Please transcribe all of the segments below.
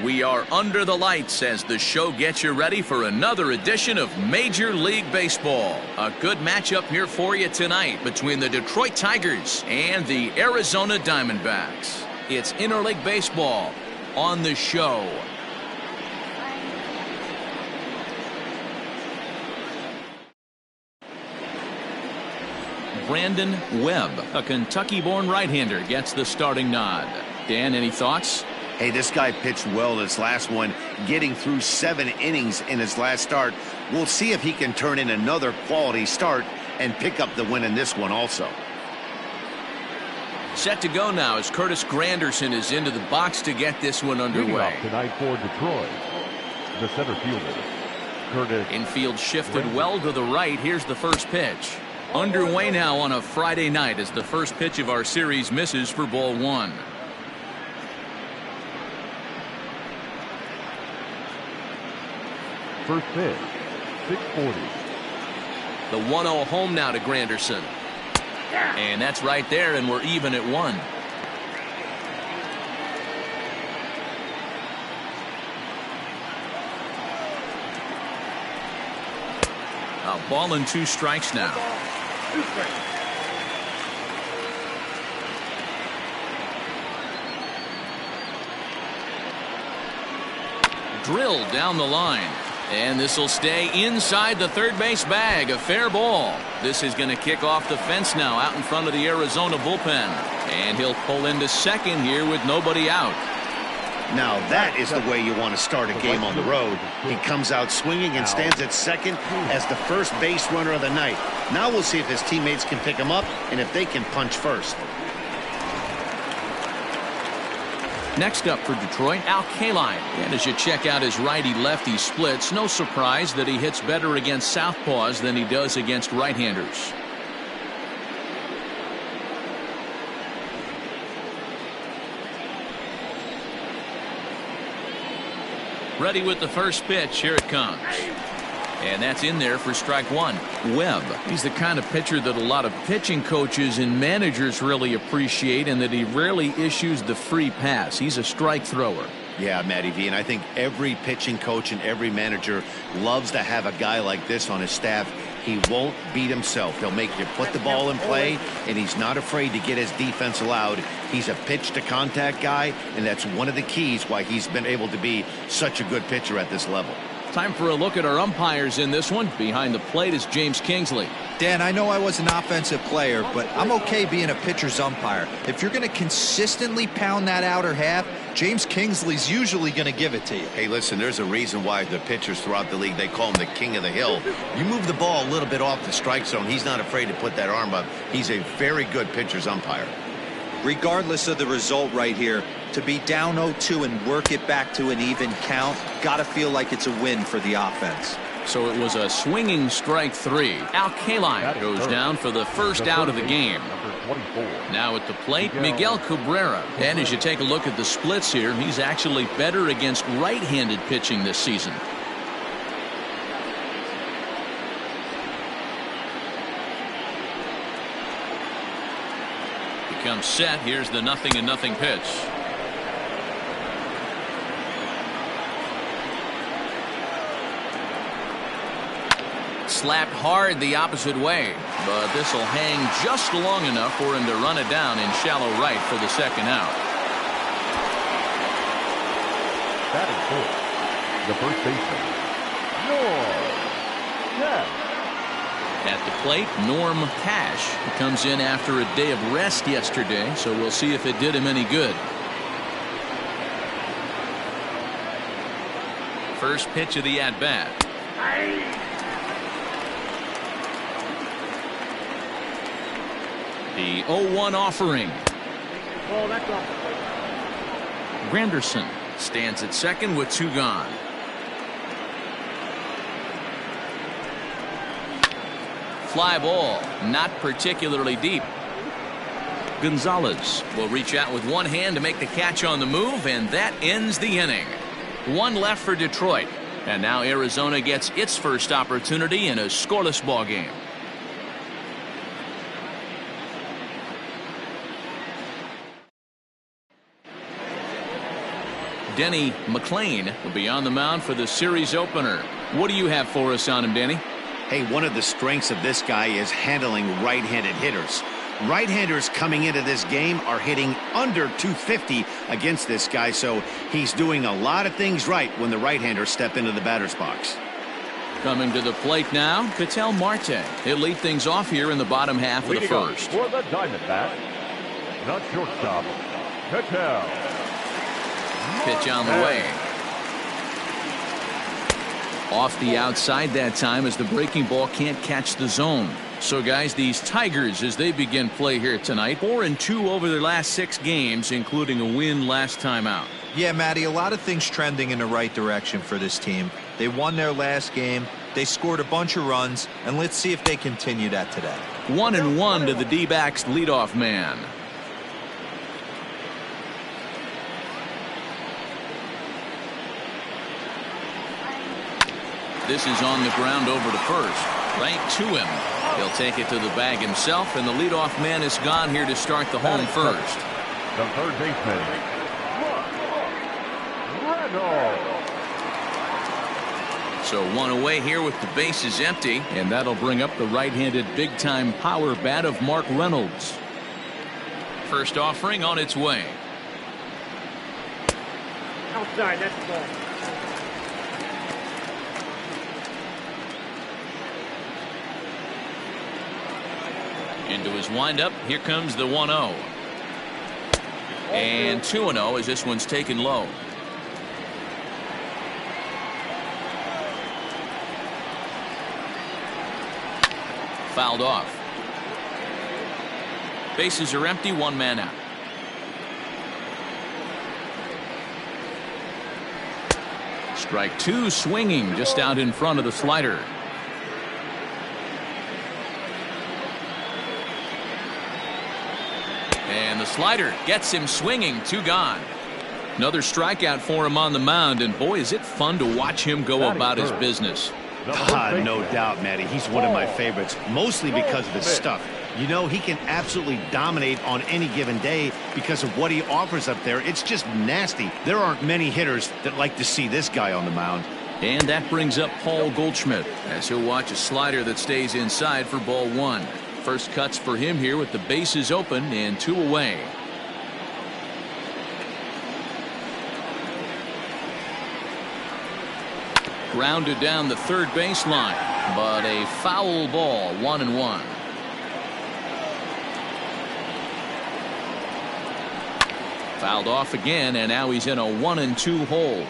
We are under the lights as the show gets you ready for another edition of Major League Baseball. A good matchup here for you tonight between the Detroit Tigers and the Arizona Diamondbacks. It's interleague baseball on the show. Brandon Webb, a Kentucky-born right-hander, gets the starting nod. Dan, any thoughts? Hey, this guy pitched well in his last one, getting through 7 innings in his last start. We'll see if he can turn in another quality start and pick up the win in this one also. Set to go now as Curtis Granderson is into the box to get this one underway. Tonight for Detroit, the center fielder, Curtis. Infield shifted well to the right. Here's the first pitch. Underway now on a Friday night as the first pitch of our series misses for ball 1. First pitch, 640. The 1-0 home now to Granderson. And that's right there, and we're even at 1. A ball and 2 strikes now. Drilled down the line. And this will stay inside the third base bag. A fair ball. This is going to kick off the fence now out in front of the Arizona bullpen. And he'll pull into second here with nobody out. Now that is the way you want to start a game on the road. He comes out swinging and stands at second as the first base runner of the night. Now we'll see if his teammates can pick him up and if they can punch first. Next up for Detroit, Al Kaline. And as you check out his righty-lefty splits, no surprise that he hits better against southpaws than he does against right-handers. Ready with the first pitch. Here it comes. And that's in there for strike 1. Webb, he's the kind of pitcher that a lot of pitching coaches and managers really appreciate, and that he rarely issues the free pass. He's a strike thrower. Yeah, Matty V, and I think every pitching coach and every manager loves to have a guy like this on his staff. He won't beat himself. He'll make you put the ball in play, and he's not afraid to get his defense allowed. He's a pitch-to-contact guy, and that's one of the keys why he's been able to be such a good pitcher at this level. Time for a look at our umpires in this one. Behind the plate is James Kingsley. Dan, I know I was an offensive player, but I'm okay being a pitcher's umpire. If you're going to consistently pound that outer half, James Kingsley's usually going to give it to you. Hey, listen, there's a reason why the pitchers throughout the league, they call him the king of the hill. You move the ball a little bit off the strike zone, he's not afraid to put that arm up. He's a very good pitcher's umpire. Regardless of the result right here, to be down 0-2 and work it back to an even count, got to feel like it's a win for the offense. So it was a swinging strike 3. Al Kaline goes down for the first out of the game. Now at the plate, Miguel Cabrera. And as you take a look at the splits here, he's actually better against right-handed pitching this season. He comes set. Here's the 0-0 pitch. Slapped hard the opposite way, but this will hang just long enough for him to run it down in shallow right for the second out. Batting fourth, the first baseman, Norm Cash. At the plate, Norm Cash comes in after a day of rest yesterday, so we'll see if it did him any good. First pitch of the at-bat. The 0-1 offering. Granderson stands at second with 2 gone. Fly ball, not particularly deep. Gonzalez will reach out with one hand to make the catch on the move, and that ends the inning. 1 left for Detroit, and now Arizona gets its first opportunity in a scoreless ball game. Denny McLain will be on the mound for the series opener. What do you have for us on him, Denny? Hey, one of the strengths of this guy is handling right-handed hitters. Right-handers coming into this game are hitting under 250 against this guy, so he's doing a lot of things right when the right-handers step into the batter's box. Coming to the plate now, Ketel Marte. He'll lead things off here in the bottom half of the first. For the Diamondbacks, the shortstop, Ketel. Pitch on the way. Off the outside that time as the breaking ball can't catch the zone. So guys, these Tigers, as they begin play here tonight, 4-2 over their last 6 games, including a win last time out. Yeah, Matty, a lot of things trending in the right direction for this team. They won their last game, they scored a bunch of runs, and let's see if they continue that today. 1-1 to the D-backs leadoff man. This is on the ground over to first. Right to him. He'll take it to the bag himself, and the leadoff man is gone here to start the home first. The third baseman, Reynolds. So one away here with the bases empty, and that'll bring up the right-handed big-time power bat of Mark Reynolds. First offering on its way. Outside, that's the ball. Into his windup, here comes the 1-0. And 2-0 as this one's taken low. Fouled off. Bases are empty, 1 man out. Strike 2, swinging just out in front of the slider. And the slider gets him swinging, 2 gone. Another strikeout for him on the mound, and boy, is it fun to watch him go about his business. No doubt, Matty. He's one of my favorites, mostly because of his stuff. You know, he can absolutely dominate on any given day because of what he offers up there. It's just nasty. There aren't many hitters that like to see this guy on the mound. And that brings up Paul Goldschmidt as he'll watch a slider that stays inside for ball 1. First cuts for him here with the bases open and 2 away. Grounded down the third baseline, but a foul ball, 1-1. Fouled off again, and now he's in a 1-2 hole.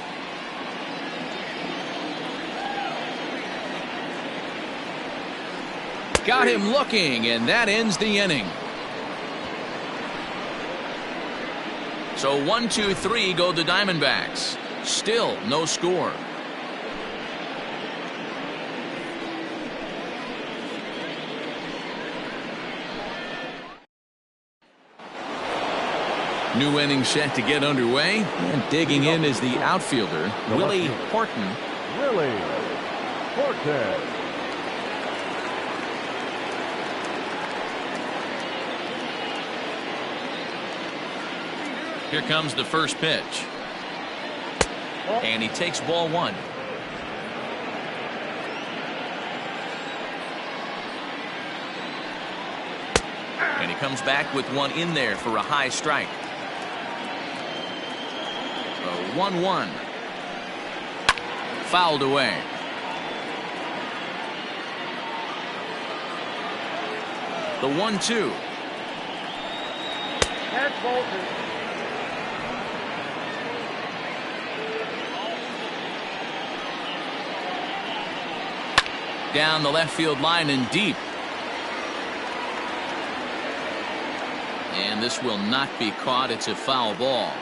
Got him looking, and that ends the inning. So 1-2-3 go the Diamondbacks. Still no score. New inning set to get underway, and digging in is the outfielder, Willie Horton. Willie Horton. Here comes the first pitch. And he takes ball 1. And he comes back with one in there for a high strike. 1-1. Fouled away. The 1-2. That's Bolton. Down the left field line and deep. And this will not be caught. It's a foul ball.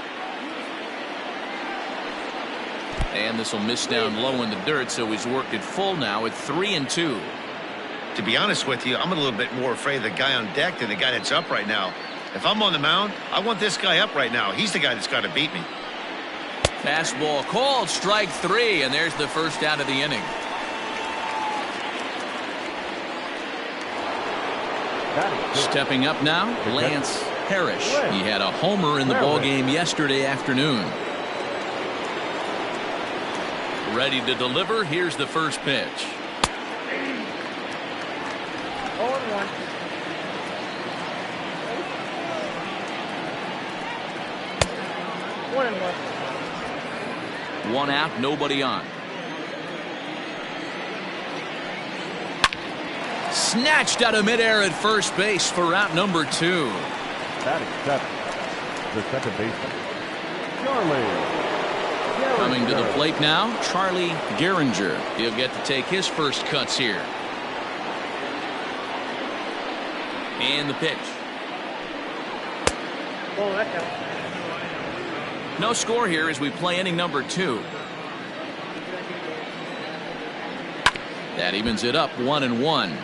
And this will miss down low in the dirt, so he's worked it full now at 3-2. To be honest with you, I'm a little bit more afraid of the guy on deck than the guy that's up right now. If I'm on the mound, I want this guy up right now. He's the guy that's got to beat me. Fastball called, strike 3, and there's the first out of the inning. Stepping up now, Lance Parrish. He had a homer in the ballgame yesterday afternoon. Ready to deliver. Here's the first pitch. 0-1. One out, nobody on. Snatched out of midair at first base for out number 2. Batting 7, the second baseman, Charlie. Coming to the plate now, Charlie Gehringer. He'll get to take his first cuts here. And the pitch. Oh, that counts. No score here as we play inning number 2. That evens it up 1-1.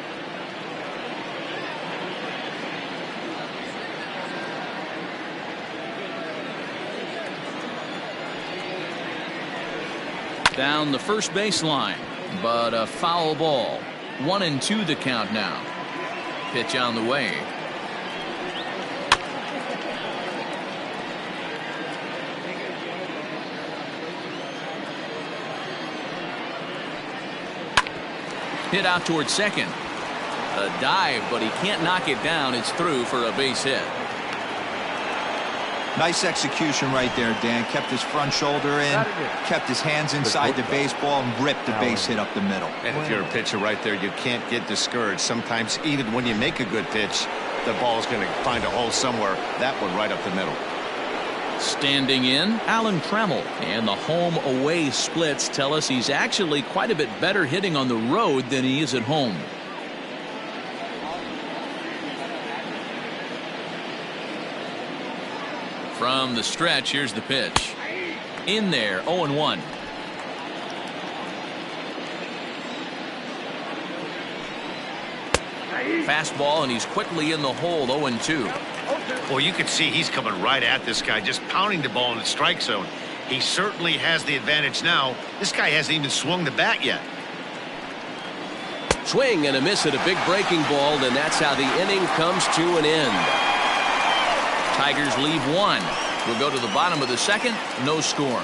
Down the first baseline, but a foul ball. 1-2 the count now. Pitch on the way. Hit out towards second. A dive, but he can't knock it down. It's through for a base hit. Nice execution right there, Dan. Kept his front shoulder in, kept his hands inside the baseball, and ripped the base hit up the middle. And if you're a pitcher right there, you can't get discouraged. Sometimes even when you make a good pitch, the ball's going to find a hole somewhere. That one right up the middle. Standing in, Alan Trammell. And the home-away splits tell us he's actually quite a bit better hitting on the road than he is at home. From the stretch, here's the pitch. In there, 0-1. Fastball, and he's quickly in the hole, 0-2. Well, you can see he's coming right at this guy, just pounding the ball in the strike zone. He certainly has the advantage now. This guy hasn't even swung the bat yet. Swing and a miss at a big breaking ball, and that's how the inning comes to an end. Tigers leave 1. We'll go to the bottom of the second. No score.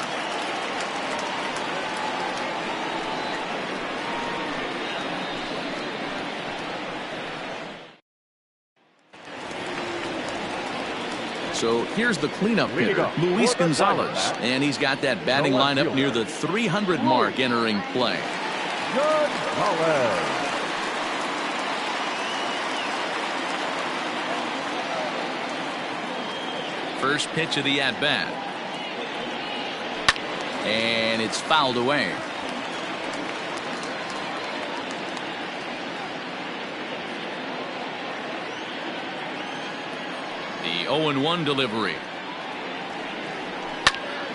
So here's the cleanup hitter, Luis Gonzalez, and he's got that batting lineup near the 300 mark entering play. Gonzalez. First pitch of the at-bat. And it's fouled away. The 0-1 delivery.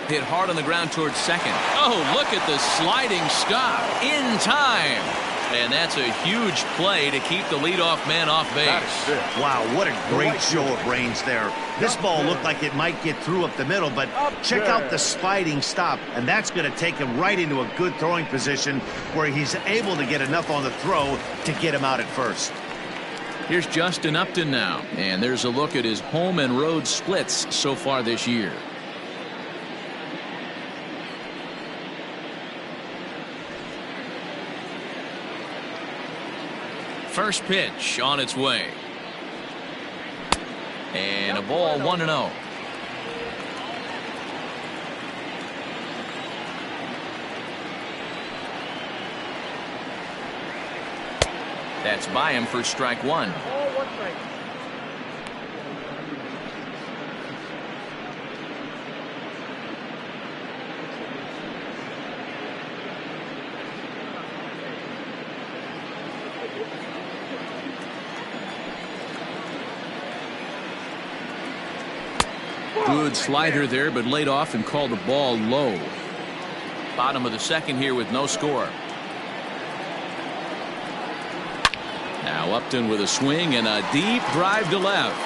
Hit hard on the ground towards second. Oh, look at the sliding stop in time. And that's a huge play to keep the leadoff man off base. Wow, what a great show of range there. This ball looked like it might get through up the middle, but check out the sliding stop, and that's going to take him right into a good throwing position where he's able to get enough on the throw to get him out at first. Here's Justin Upton now, and there's a look at his home and road splits so far this year. First pitch on its way. And a ball, 1-0. That's by him for strike 1. Oh, 1 strike. Good slider there, but laid off and called the ball low. Bottom of the second here with no score. Now Upton with a swing and a deep drive to left.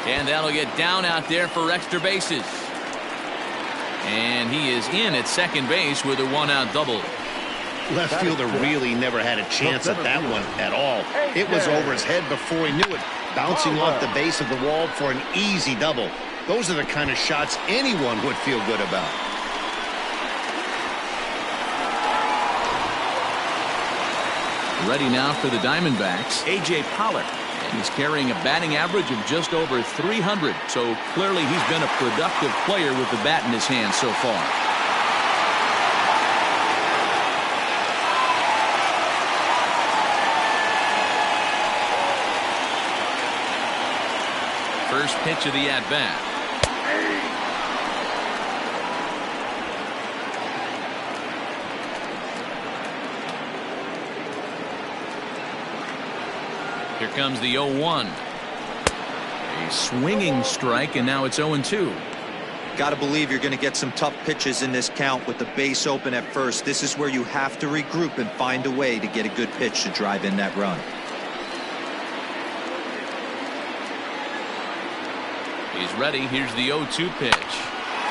And that'll get down out there for extra bases. And he is in at second base with a 1-out double. Left fielder really never had a chance at that one at all. It was over his head before he knew it, bouncing off the base of the wall for an easy double. Those are the kind of shots anyone would feel good about. Ready now for the Diamondbacks, A.J. Pollock. And he's carrying a batting average of just over 300. So clearly he's been a productive player with the bat in his hand so far. First pitch of the at-bat. Here comes the 0-1. A swinging strike, and now it's 0-2. Got to believe you're going to get some tough pitches in this count with the base open at first. This is where you have to regroup and find a way to get a good pitch to drive in that run. He's ready. Here's the 0-2 pitch.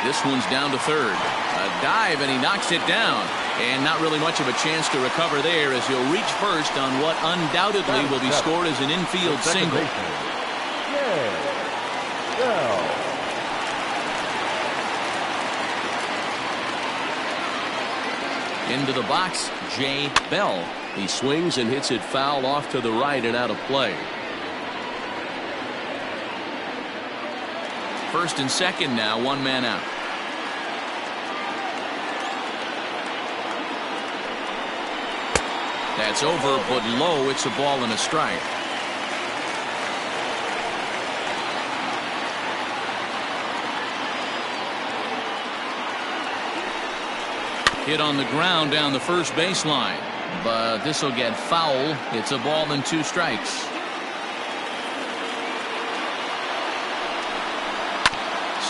This one's down to third. A dive, and he knocks it down. And not really much of a chance to recover there as he'll reach first on what undoubtedly will be scored as an infield single. Into the box, Jay Bell. He swings and hits it foul off to the right and out of play. First and second now, one man out. That's over, but low. It's a ball and a strike. Hit on the ground down the first baseline, but this will get foul. It's a ball and 2 strikes.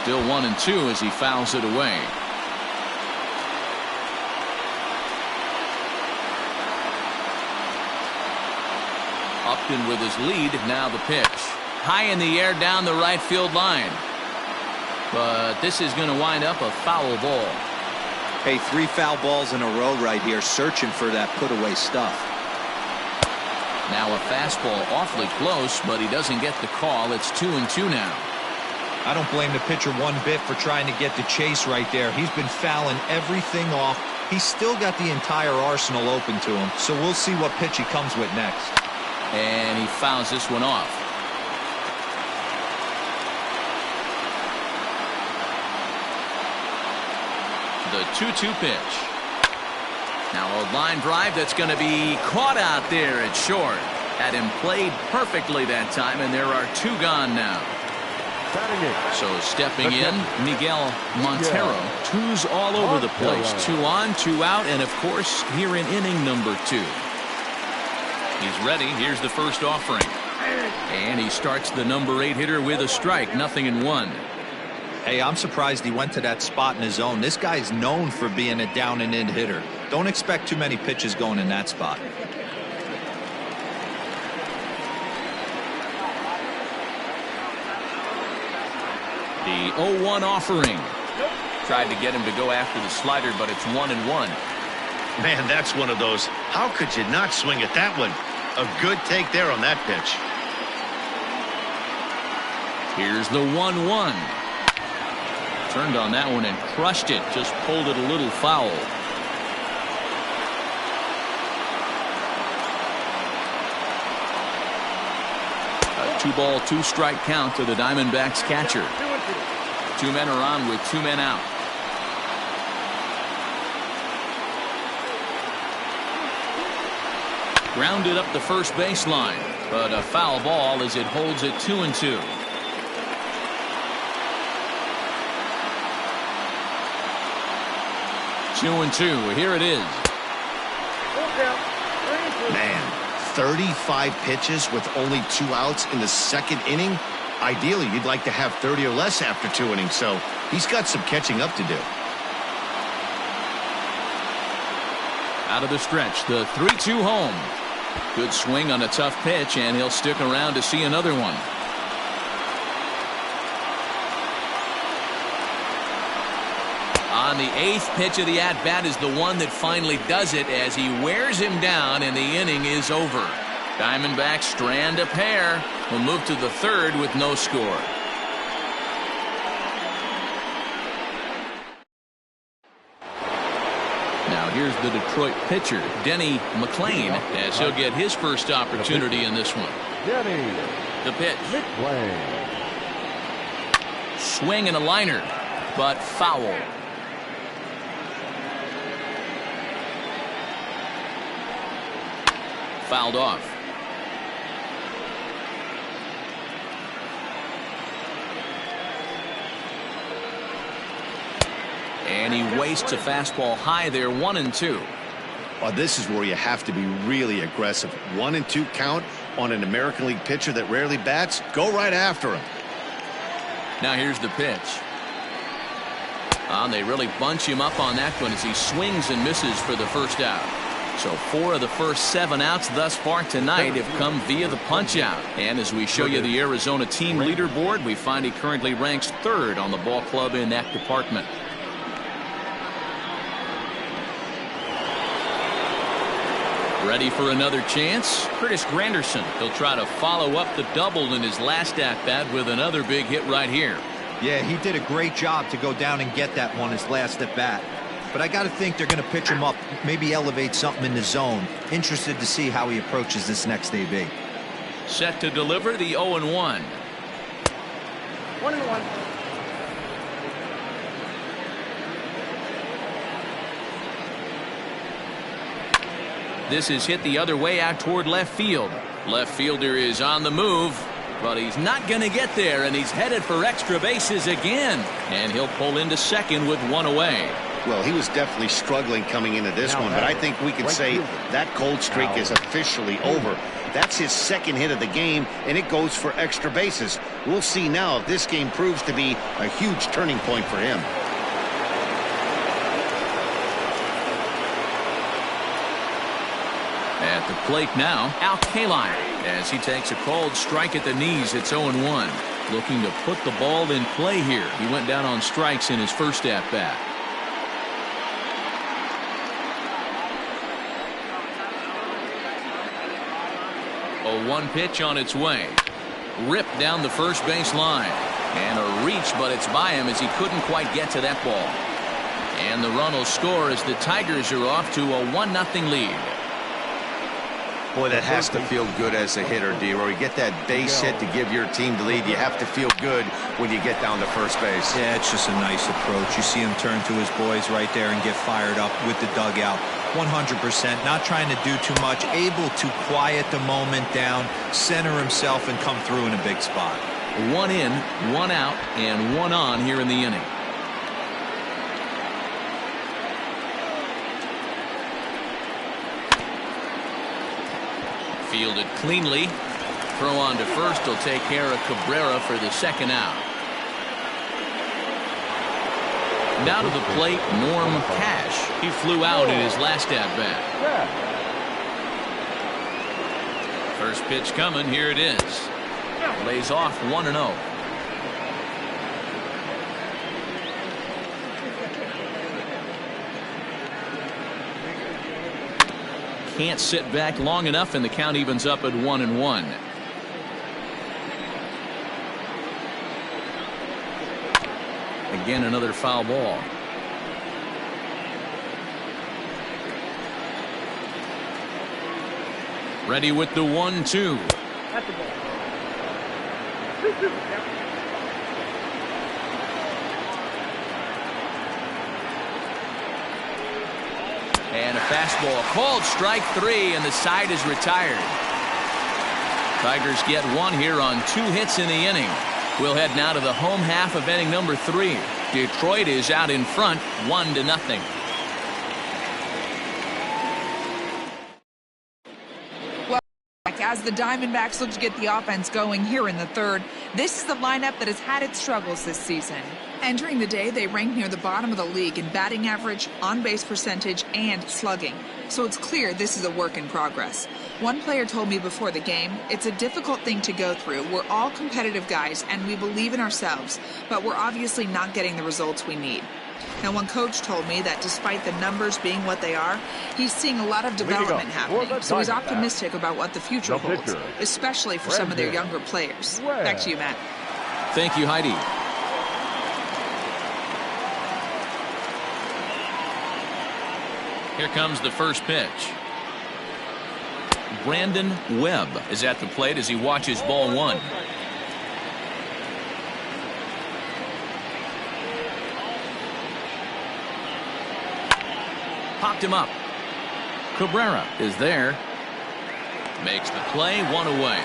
Still 1-2 as he fouls it away. Upton with his lead. Now the pitch. High in the air down the right field line. But this is going to wind up a foul ball. Hey, 3 foul balls in a row right here, searching for that put-away stuff. Now a fastball awfully close, but he doesn't get the call. It's 2-2 now. I don't blame the pitcher one bit for trying to get the chase right there. He's been fouling everything off. He's still got the entire arsenal open to him, so we'll see what pitch he comes with next. And he fouls this one off. The 2-2 pitch. Now a line drive that's going to be caught out there at short. Had him played perfectly that time, and there are 2 gone now. So stepping in, Miguel Montero. 2s all over the place. 2 on, 2 out, and of course here in inning number 2. He's ready. Here's the first offering. And he starts the number 8 hitter with a strike. 0-1. Hey, I'm surprised he went to that spot in his zone. This guy's known for being a down and in hitter. Don't expect too many pitches going in that spot. The 0-1 offering. Tried to get him to go after the slider, but it's 1-1. Man, that's one of those. How could you not swing at that one? A good take there on that pitch. Here's the 1-1. Turned on that one and crushed it. Just pulled it a little foul. A 2-ball, 2-strike count to the Diamondbacks catcher. 2 men are on with 2 men out. Grounded up the first baseline, but a foul ball as it holds it 2-2. Here it is. Man, 35 pitches with only 2 outs in the 2nd inning. Ideally, you'd like to have 30 or less after 2 innings, so he's got some catching up to do. Out of the stretch, the 3-2 home. Good swing on a tough pitch, and he'll stick around to see another one. On the 8th pitch of the at-bat is the one that finally does it as he wears him down, and the inning is over. Diamondbacks strand a pair. Will move to the 3rd with no score. Now here's the Detroit pitcher, Denny McLain, as he'll get his first opportunity in this one. Denny The pitch. McLain. Swing and a liner, but foul. Fouled off. And he wastes a fastball high there, 1-2. Well, this is where you have to be really aggressive. 1-2 count on an American League pitcher that rarely bats. Go right after him. Now here's the pitch. They really bunch him up on that one as he swings and misses for the first out. So 4 of the first 7 outs thus far tonight have come via the punch out. And as we show you the Arizona team leaderboard, we find he currently ranks 3rd on the ball club in that department. Ready for another chance? Curtis Granderson. He'll try to follow up the double in his last at-bat with another big hit right here. Yeah, he did a great job to go down and get that one his last at-bat. But I got to think they're going to pitch him up, maybe elevate something in the zone. Interested to see how he approaches this next AB. Set to deliver the 0-1. 1-1. This is hit the other way out toward left field. Left fielder is on the move, but he's not going to get there, and he's headed for extra bases again. And he'll pull into second with 1 away. Well, he was definitely struggling coming into this one, but I think we can say that cold streak is officially over. That's his 2nd hit of the game, and it goes for extra bases. We'll see now if this game proves to be a huge turning point for him. At the plate now, Al Kaline, as he takes a called strike at the knees. It's 0-1. Looking to put the ball in play here. He went down on strikes in his first at-bat. 0-1 pitch on its way. Ripped down the first base line. And a reach, but it's by him as he couldn't quite get to that ball. And the run will score as the Tigers are off to a 1-0 lead. Boy, that has to feel good as a hitter, D-Roy. You get that base hit to give your team the lead. You have to feel good when you get down to first base. Yeah, it's just a nice approach. You see him turn to his boys right there and get fired up with the dugout. 100%, not trying to do too much, able to quiet the moment down, center himself, and come through in a big spot. 1 in, 1 out, and 1 on here in the inning. Fielded cleanly. Throw on to first will take care of Cabrera for the 2nd out. Now to the plate, Norm Cash. He flew out in his last at-bat. First pitch coming. Here it is. Lays off 1-0. Can't sit back long enough, and the count evens up at 1-1. Again, another foul ball. Ready with the 1-2. That's the ball. And a fastball called strike 3, and the side is retired. Tigers get 1 here on 2 hits in the inning. We'll head now to the home half of inning number 3. Detroit is out in front 1-0. As the Diamondbacks look to get the offense going here in the 3rd, this is the lineup that has had its struggles this season. Entering the day, they rank near the bottom of the league in batting average, on-base percentage, and slugging. So it's clear this is a work in progress. One player told me before the game, it's a difficult thing to go through. We're all competitive guys, and we believe in ourselves, but we're obviously not getting the results we need. Now, one coach told me that despite the numbers being what they are, he's seeing a lot of development happening, so he's optimistic about what the future holds, especially for some of their younger players. Back to you, Matt. Thank you, Heidi. Here comes the first pitch. Brandon Webb is at the plate as he watches ball one. Popped him up. Cabrera is there. Makes the play, one away.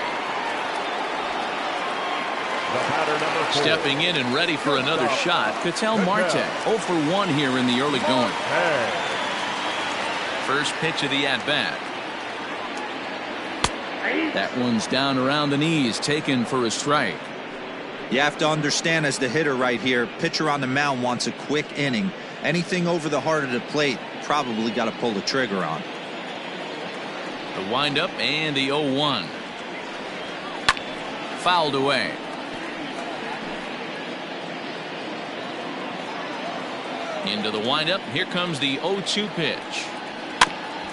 Stepping in and ready for another shot, Ketel Marte. 0 for 1 here in the early going. First pitch of the at-bat. That one's down around the knees, taken for a strike. You have to understand, as the hitter right here, pitcher on the mound wants a quick inning. Anything over the heart of the plate, probably got to pull the trigger on. The windup and the 0-1. Fouled away. Into the windup. Here comes the 0-2 pitch.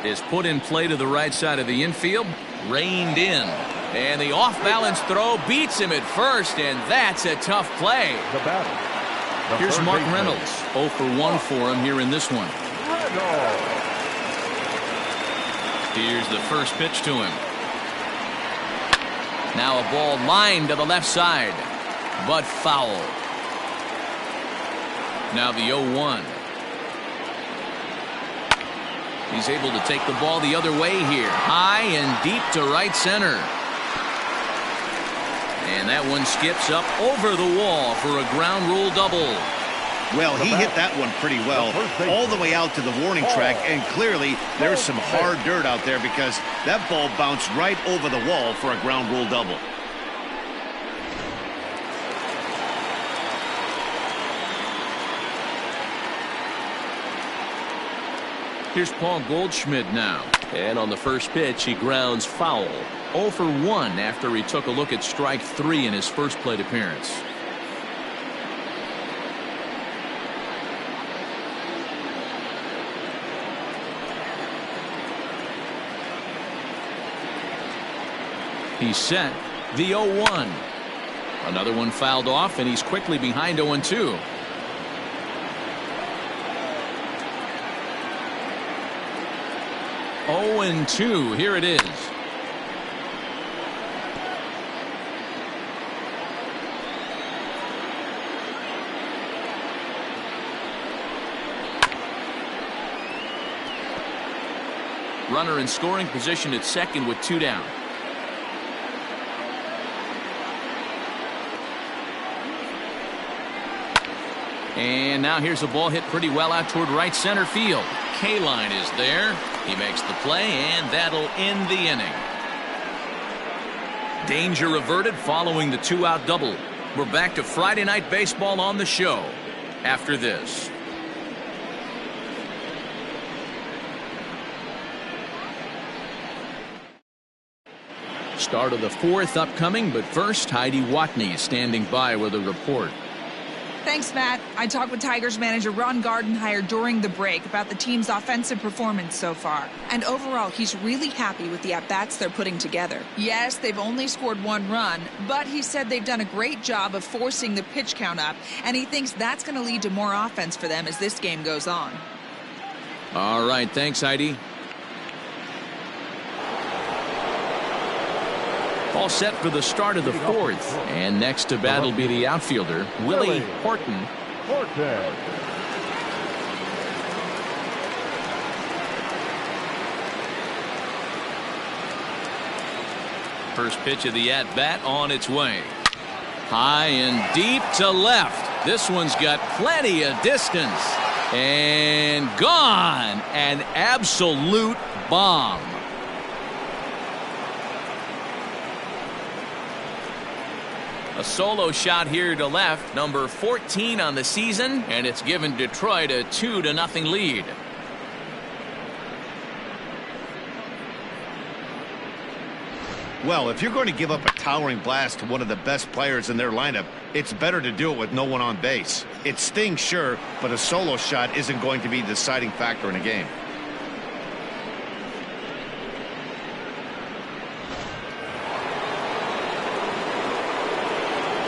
Is put in play to the right side of the infield. Reined in. And the off-balance throw beats him at first, and that's a tough play. Here's Mark Reynolds. 0 for 1 for him here in this one. Here's the first pitch to him. Now a ball lined to the left side, but foul. Now the 0-1. He's able to take the ball the other way here. High and deep to right center. And that one skips up over the wall for a ground rule double. Well, he hit that one pretty well, all the way out to the warning track, and clearly there's some hard dirt out there because that ball bounced right over the wall for a ground rule double. Here's Paul Goldschmidt now. And on the first pitch, he grounds foul. 0 for 1 after he took a look at strike 3 in his first plate appearance. He's set. The 0-1. Another one fouled off, and he's quickly behind 0-2. Oh, and 2. Here it is. Runner in scoring position at second with 2 down. And now here's a ball hit pretty well out toward right center field. K-line is there. He makes the play, and that'll end the inning. Danger averted following the 2-out double. We're back to Friday Night Baseball on the show after this. Start of the 4th upcoming, but first, Heidi Watney is standing by with a report. Thanks, Matt. I talked with Tigers manager Ron Gardenhire during the break about the team's offensive performance so far. And overall, he's really happy with the at-bats they're putting together. Yes, they've only scored 1 run, but he said they've done a great job of forcing the pitch count up, and he thinks that's going to lead to more offense for them as this game goes on. All right, thanks, Heidi. All set for the start of the 4th. And next to bat will be the outfielder, Willie Horton. First pitch of the at-bat on its way. High and deep to left. This one's got plenty of distance. And gone. An absolute bomb. A solo shot here to left, number 14 on the season, and it's given Detroit a 2-0 lead. Well, if you're going to give up a towering blast to one of the best players in their lineup, it's better to do it with no one on base. It stings, sure, but a solo shot isn't going to be the deciding factor in a game.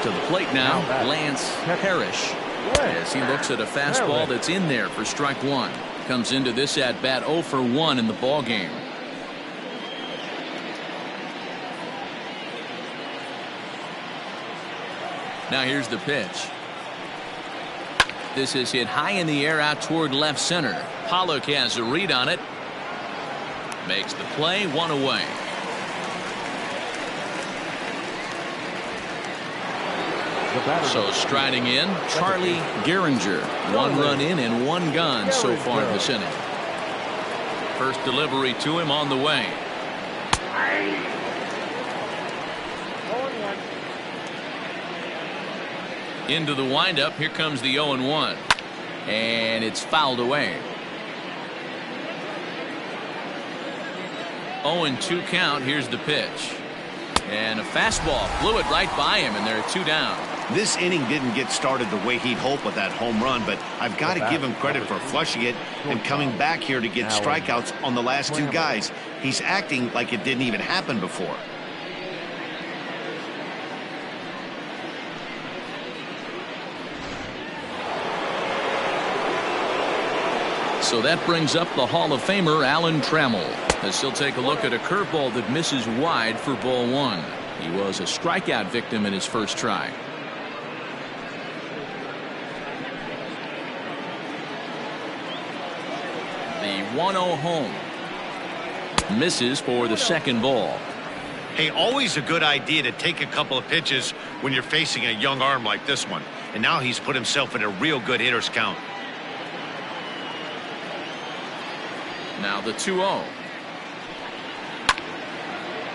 To the plate now, Lance Parrish, as he looks at a fastball that's in there for strike 1. comes into this at bat 0 for 1 in the ball game. Now here's the pitch. This is hit high in the air out toward left center. Pollock has a read on it. Makes the play, 1 away. So striding in, Charlie Gehringer. 1 run in and 1 gone so far in this inning. First delivery to him on the way. 0-1. Into the windup. Here comes the 0-1. And it's fouled away. 0-2 count. Here's the pitch. And a fastball flew it right by him, and there are 2 down. This inning didn't get started the way he'd hoped with that home run, but I've got to give him credit for flushing it and coming back here to get strikeouts on the last 2 guys. He's acting like it didn't even happen before. So that brings up the Hall of Famer Alan Trammell, as he'll take a look at a curveball that misses wide for ball 1. He was a strikeout victim in his first try. The 1-0 home. Misses for the second ball. Hey, always a good idea to take a couple of pitches when you're facing a young arm like this one. And now he's put himself in a real good hitter's count. Now the 2-0.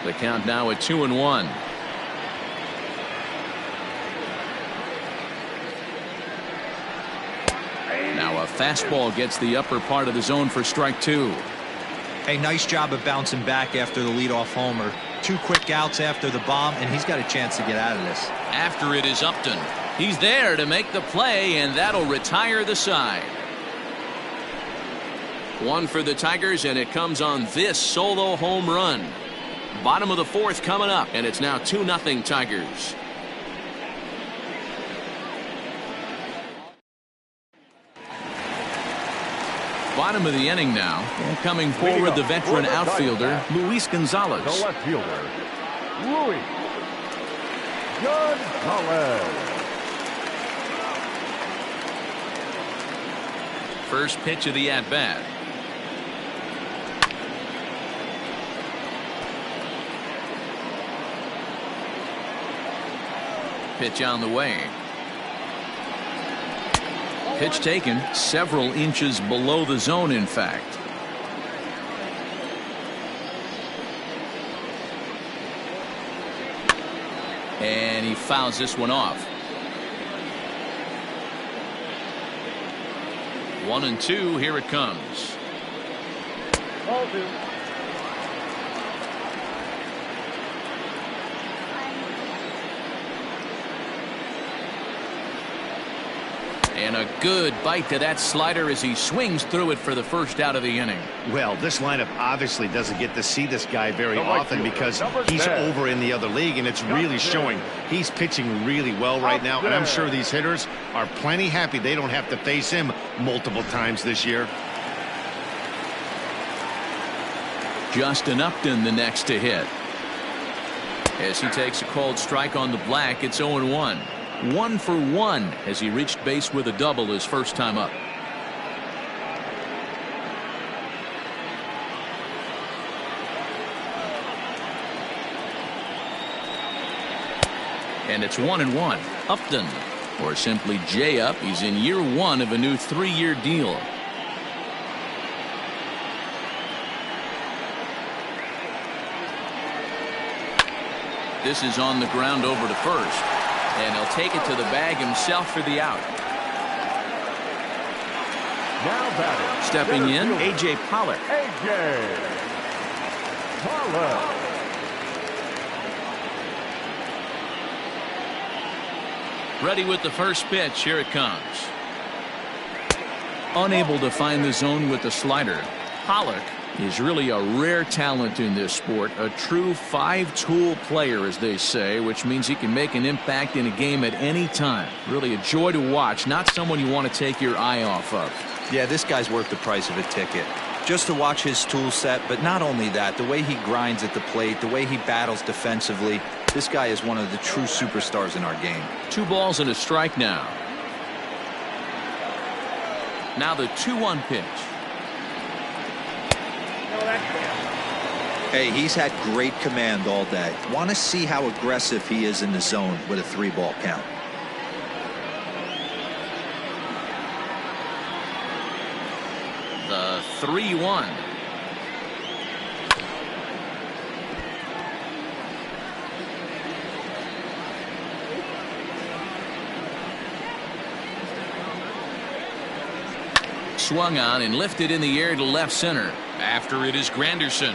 The count now at 2-1. Now a fastball gets the upper part of the zone for strike 2. Hey, nice job of bouncing back after the leadoff homer. 2 quick outs after the bomb, and he's got a chance to get out of this. After it is Upton. He's there to make the play, and that'll retire the side. 1 for the Tigers, and it comes on this solo home run. Bottom of the 4th coming up, and it's now 2-0 Tigers. Bottom of the inning now, and coming forward the veteran outfielder Luis Gonzalez. The left fielder, Luis Gonzalez. First pitch of the at-bat. Pitch on the way. Pitch taken several inches below the zone, in fact. And he fouls this one off. 1-2, here it comes. 0-2. And a good bite to that slider as he swings through it for the first out of the inning. Well, this lineup obviously doesn't get to see this guy very often because he's over in the other league, and it's really showing. He's pitching really well right now, and I'm sure these hitters are plenty happy they don't have to face him multiple times this year. Justin Upton the next to hit. As he takes a called strike on the black, it's 0-1. 1 for 1 as he reached base with a double his first time up. And it's 1-1. Upton, or simply J Up. He's in year 1 of a new 3-year deal. This is on the ground over to first. And he'll take it to the bag himself for the out. Now batting. Stepping in, A.J. Pollock. A.J. Pollock. Ready with the first pitch. Here it comes. Unable to find the zone with the slider. Pollock He's really a rare talent in this sport, a true five-tool player, as they say, which means he can make an impact in a game at any time. Really a joy to watch, not someone you want to take your eye off of. Yeah, this guy's worth the price of a ticket. Just to watch his tool set, but not only that, the way he grinds at the plate, the way he battles defensively, this guy is one of the true superstars in our game. 2 balls and a strike now. Now the 2-1 pitch. Hey, he's had great command all day. Want to see how aggressive he is in the zone with a 3-ball count. The 3-1. Swung on and lifted in the air to left center. After it is Granderson.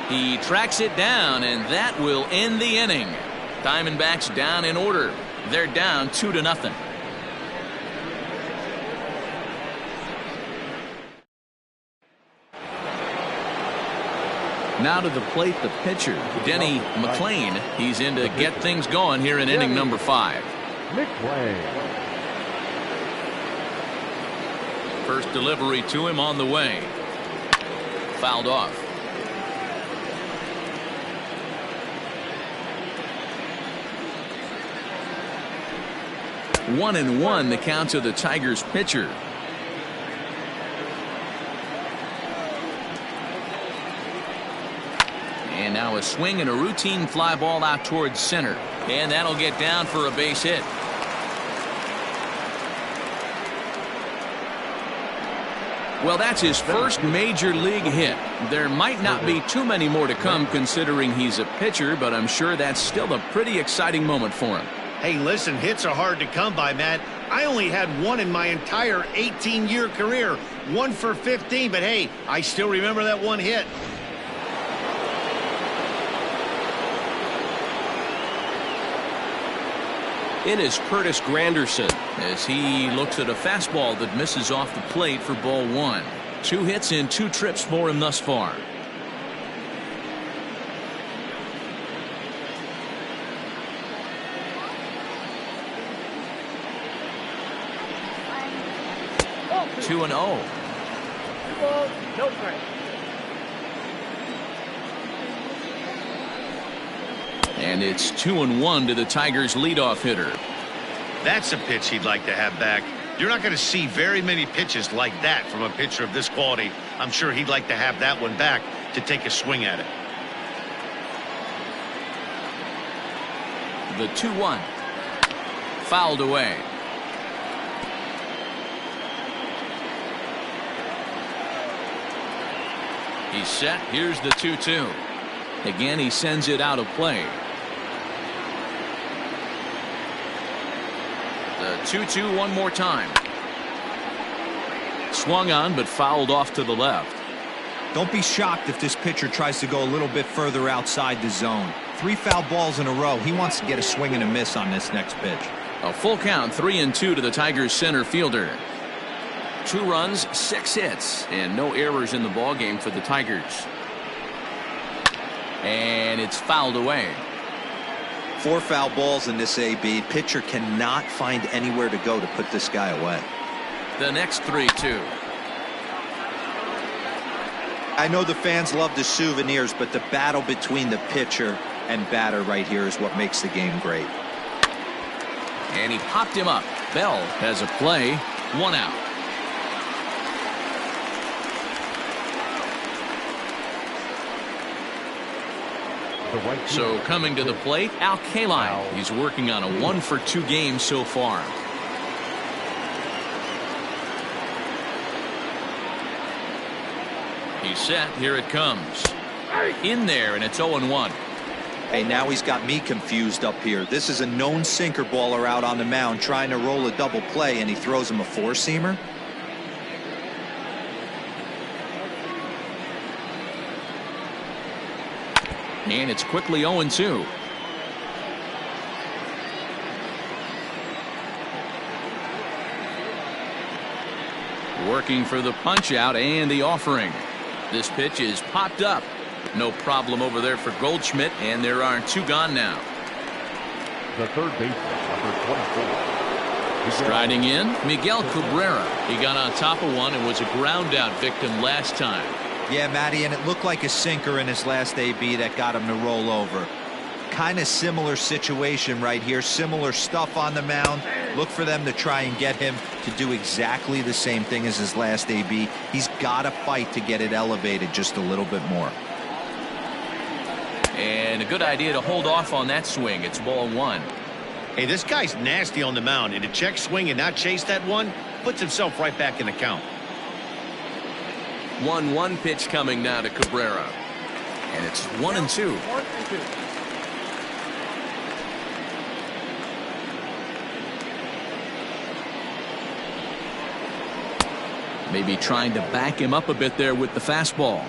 He tracks it down, and that will end the inning. Diamondbacks down in order. They're down 2-0. Now to the plate, the pitcher, Denny McLain. He's in to get things going here in inning number 5. McLain. First delivery to him on the way. Fouled off. One and one, the count to the Tigers pitcher. And now a swing and a routine fly ball out towards center. And that'll get down for a base hit. Well, that's his first major league hit. There might not be too many more to come considering he's a pitcher, but I'm sure that's still a pretty exciting moment for him. Hey, listen, hits are hard to come by, Matt. I only had one in my entire 18-year career. 1 for 15, but hey, I still remember that one hit. In is Curtis Granderson as he looks at a fastball that misses off the plate for ball 1. 2 hits in 2 trips for him thus far. Oh, 2-0. 2 balls, no strikes. And it's 2-1 to the Tigers leadoff hitter. That's a pitch he'd like to have back. You're not going to see very many pitches like that from a pitcher of this quality. I'm sure he'd like to have that one back to take a swing at it. The 2-1. Fouled away. He's set. Here's the 2-2. Again, he sends it out of play. The 2-2 one more time. Swung on, but fouled off to the left. Don't be shocked if this pitcher tries to go a little bit further outside the zone. 3 foul balls in a row. He wants to get a swing and a miss on this next pitch. A full count, 3-2 to the Tigers center fielder. 2 runs, 6 hits, and no errors in the ballgame for the Tigers. And it's fouled away. 4 foul balls in this AB. Pitcher cannot find anywhere to go to put this guy away. The next 3-2. I know the fans love the souvenirs, but the battle between the pitcher and batter right here is what makes the game great. And he popped him up. Bell has a play. 1 out. So coming to the plate, Al Kaline. He's working on a 1-for-2 game so far. He's set. Here it comes. In there, and it's 0-1. Hey, now he's got me confused up here. This is a known sinker baller out on the mound trying to roll a double play, and he throws him a 4-seamer. And it's quickly 0-2. Working for the punch out and the offering. This pitch is popped up. No problem over there for Goldschmidt, and there are 2 gone now. The third baseman, number 24. Striding in, Miguel Cabrera. He got on top of one and was a ground out victim last time. Yeah, Matty, and it looked like a sinker in his last AB that got him to roll over. Kind of similar situation right here. Similar stuff on the mound. Look for them to try and get him to do exactly the same thing as his last AB. He's got to fight to get it elevated just a little bit more. And a good idea to hold off on that swing. It's ball 1. Hey, this guy's nasty on the mound, and to check swing and not chase that one puts himself right back in the count. 1-1 pitch coming now to Cabrera. And it's 1-2. Maybe trying to back him up a bit there with the fastball.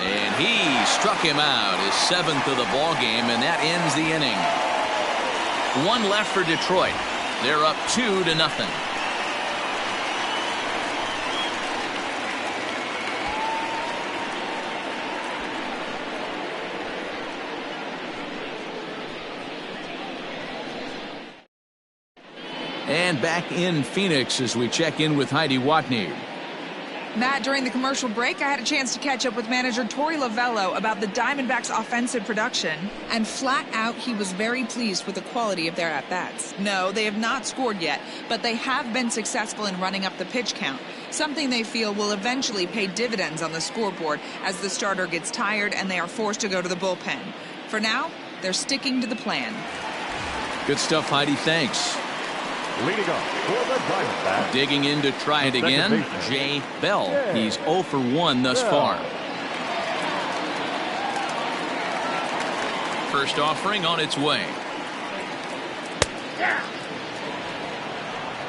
And he struck him out, his 7th of the ball game, and that ends the inning. 1 left for Detroit. They're up 2-0. And back in Phoenix as we check in with Heidi Watney. Matt, during the commercial break, I had a chance to catch up with manager Torey Lovello about the Diamondbacks' offensive production, and flat out, he was very pleased with the quality of their at-bats. No, they have not scored yet, but they have been successful in running up the pitch count, something they feel will eventually pay dividends on the scoreboard as the starter gets tired and they are forced to go to the bullpen. For now, they're sticking to the plan. Good stuff, Heidi. Thanks. Leading up for the Diamondbacks. Digging in to try it again, Jay Bell. He's 0 for 1 thus far. First offering on its way.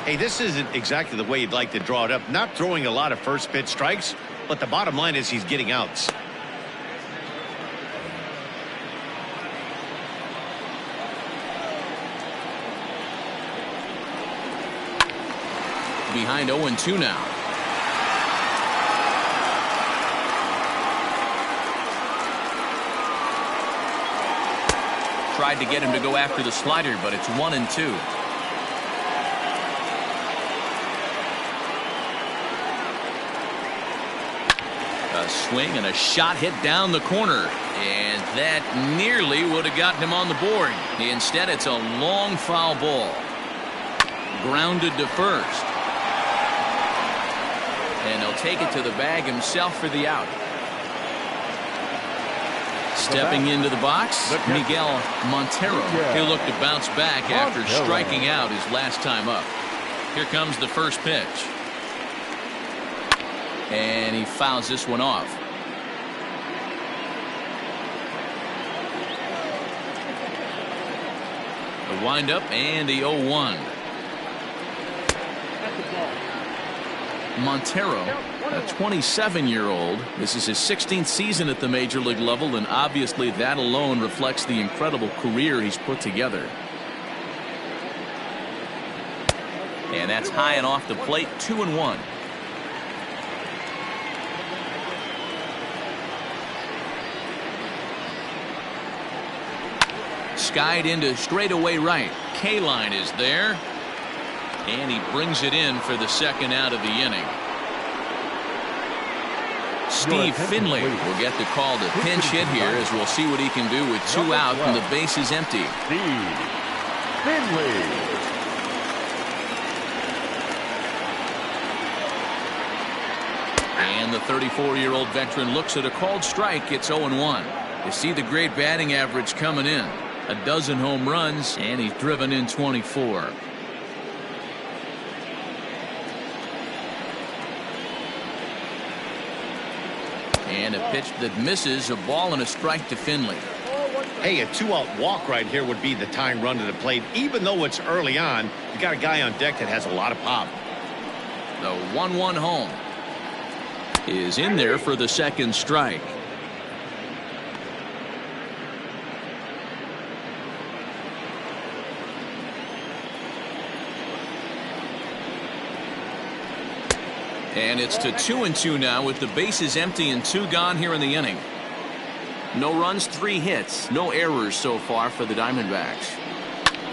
Hey, this isn't exactly the way you'd like to draw it up. Not throwing a lot of first pitch strikes, but the bottom line is he's getting outs. Behind 0-2 now. Tried to get him to go after the slider, but it's 1-2. A swing and a shot hit down the corner, and that nearly would have gotten him on the board. Instead, it's a long foul ball. Grounded to first. And he'll take it to the bag himself for the out. Stepping into the box, Miguel Montero. He'll look to bounce back after striking out his last time up. Here comes the first pitch. And he fouls this one off. The windup and the 0-1. Montero, a 27-year-old. This is his 16th season at the major league level, and obviously that alone reflects the incredible career he's put together. And that's high and off the plate, 2-1. Skied into straightaway right. K-line is there. And he brings it in for the second out of the inning. Steve Finley will get the call to pinch hit here as we'll see what he can do with 2 out and the base is empty. Steve Finley. And the 34-year-old veteran looks at a called strike. It's 0-1. You see the great batting average coming in. A dozen home runs, and he's driven in 24. And a pitch that misses, a ball and a strike to Finley. Hey, a 2-out walk right here would be the tying run to the plate. Even though it's early on, you got a guy on deck that has a lot of pop. The 1-1 home is in there for the second strike. And it's to 2-2 now with the bases empty and 2 gone here in the inning. No runs, 3 hits, no errors so far for the Diamondbacks.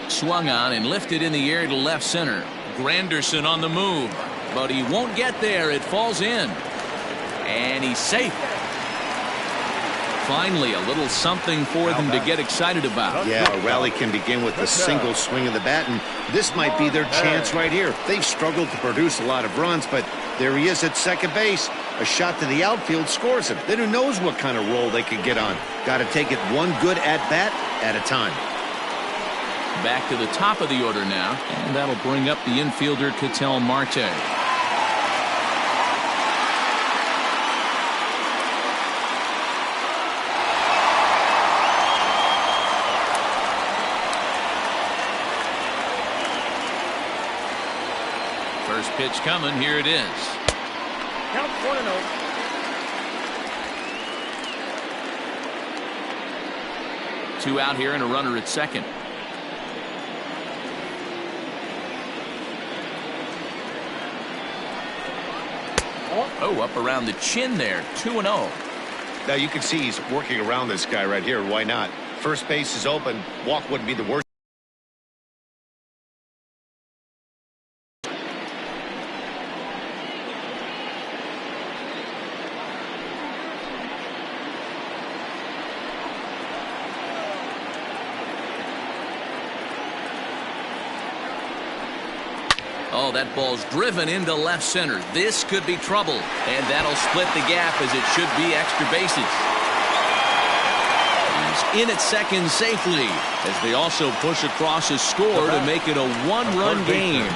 Swung on and lifted in the air to left center. Granderson on the move, but he won't get there. It falls in. And he's safe. Finally, a little something for them to get excited about. Yeah, a rally can begin with a single swing of the bat, and this might be their chance right here. They've struggled to produce a lot of runs, but there he is at second base. A shot to the outfield scores him. Then who knows what kind of roll they could get on. Got to take it one good at-bat at a time. Back to the top of the order now, and that'll bring up the infielder Ketel Marte. First pitch coming. Here it is. Count 1-0. Two out here and a runner at second. Oh, up around the chin there. 2-0. Now you can see he's working around this guy right here. Why not? First base is open. Walk wouldn't be the worst. Oh, that ball's driven into left center. This could be trouble, and that'll split the gap as it should be extra bases. He's in at second safely as they also push across his score to make it a 1-run game.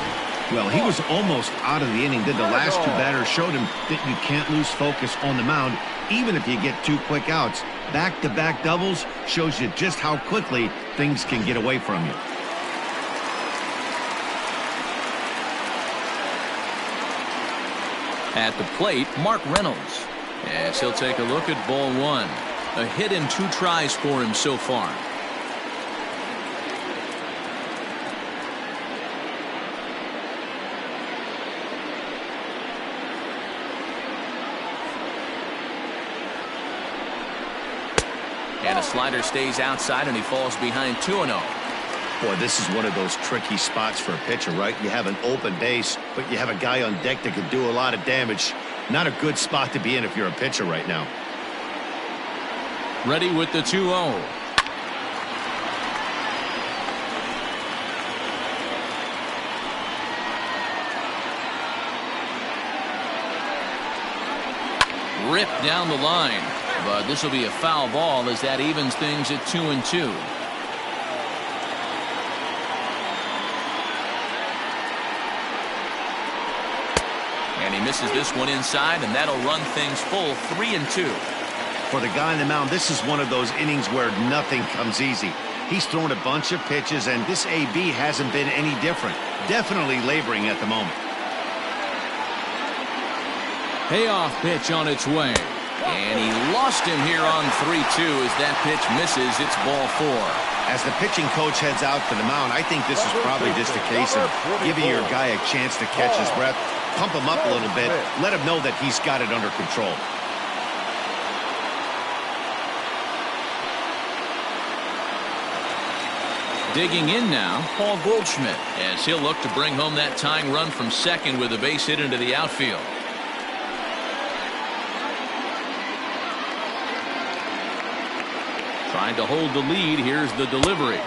Well, he was almost out of the inning. Then the last 2 batters showed him that you can't lose focus on the mound, even if you get 2 quick outs. Back-to-back doubles shows you just how quickly things can get away from you. At the plate, Mark Reynolds. As he'll take a look at ball 1. A hit in 2 tries for him so far. And a slider stays outside and he falls behind 2-0. Boy, this is one of those tricky spots for a pitcher, right? You have an open base, but you have a guy on deck that can do a lot of damage. Not a good spot to be in if you're a pitcher right now. Ready with the 2-0. Ripped down the line, but this will be a foul ball as that evens things at 2-2. And he misses this one inside, and that'll run things full 3-2. For the guy on the mound, this is one of those innings where nothing comes easy. He's thrown a bunch of pitches, and this AB hasn't been any different. Definitely laboring at the moment. Payoff pitch on its way. And he lost him here on 3-2 as that pitch misses. It's ball 4. As the pitching coach heads out to the mound, I think this is probably just a case of giving your guy a chance to catch his breath, pump him up a little bit, let him know that he's got it under control. Digging in now, Paul Goldschmidt, as he'll look to bring home that tying run from second with a base hit into the outfield. Trying to hold the lead. Here's the delivery.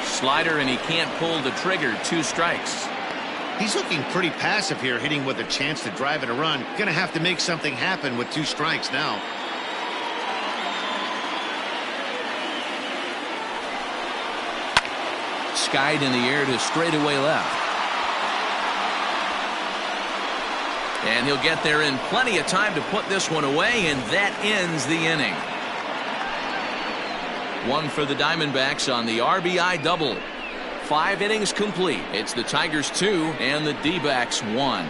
Slider, and he can't pull the trigger. 2 strikes. He's looking pretty passive here, hitting with a chance to drive in a run. Gonna have to make something happen with 2 strikes now. Skied in the air to straightaway left. And he'll get there in plenty of time to put this one away, and that ends the inning. 1 for the Diamondbacks on the RBI double. 5 innings complete. It's the Tigers 2 and the D-backs 1.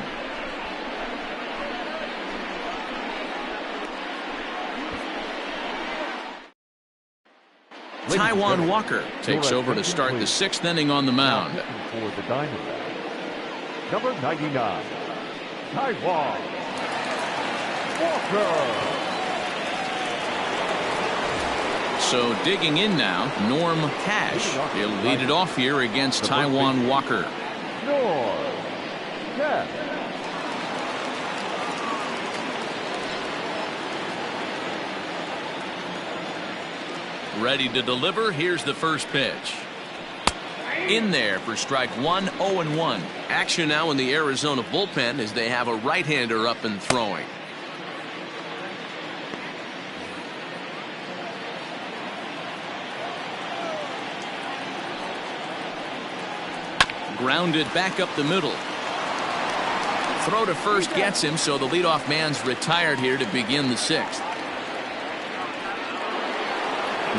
Taijuan Walker takes over to start the 6th inning on the mound. For the Diamondbacks, number 99, Taijuan Walker. So digging in now, Norm Cash. He'll lead it off here against Taijuan Walker. Norm Cash. Ready to deliver. Here's the first pitch. In there for strike 1, 0-1. Action now in the Arizona bullpen as they have a right-hander up and throwing. Grounded back up the middle. Throw to first gets him, so the leadoff man's retired here to begin the 6th.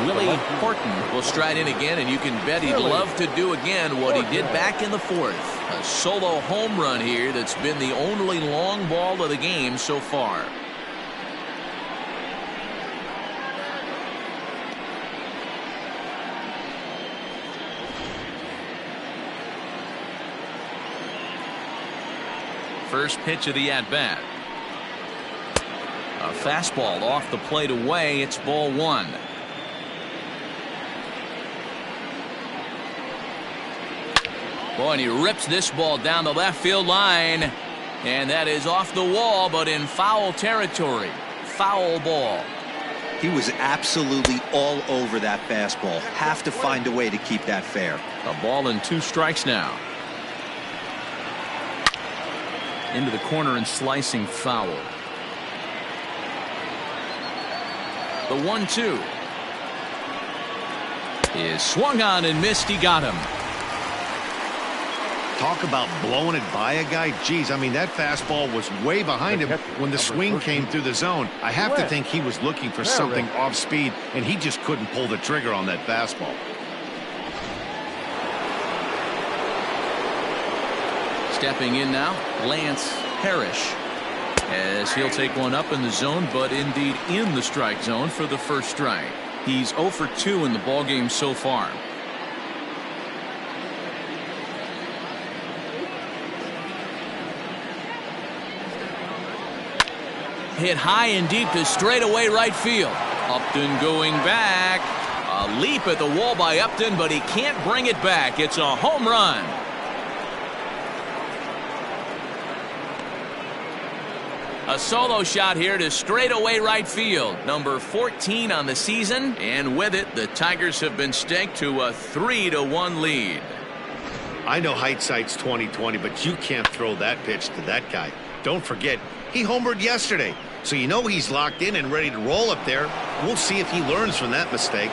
Willie Horton will stride in again, and you can bet he'd love to do again what he did back in the 4th. A solo home run here that's been the only long ball of the game so far. First pitch of the at-bat. A fastball off the plate away. It's ball 1. Boy, and he rips this ball down the left field line. And that is off the wall, but in foul territory. Foul ball. He was absolutely all over that fastball. Have to find a way to keep that fair. A ball and 2 strikes now. Into the corner and slicing foul. The 1-2 is swung on and missed. He got him. Talk about blowing it by a guy. Geez, I mean, that fastball was way behind him when the swing came through the zone. I have to think he was looking for something off speed, and he just couldn't pull the trigger on that fastball. Stepping in now, Lance Parrish, as he'll take one up in the zone, but indeed in the strike zone for the first strike. He's 0 for 2 in the ballgame so far. Hit high and deep to straightaway right field. Upton going back. A leap at the wall by Upton, but he can't bring it back. It's a home run. A solo shot here to straightaway right field. Number 14 on the season, and with it, the Tigers have been staked to a 3-1 lead. I know hindsight's 20/20, but you can't throw that pitch to that guy. Don't forget, he homered yesterday, so you know he's locked in and ready to roll up there. We'll see if he learns from that mistake.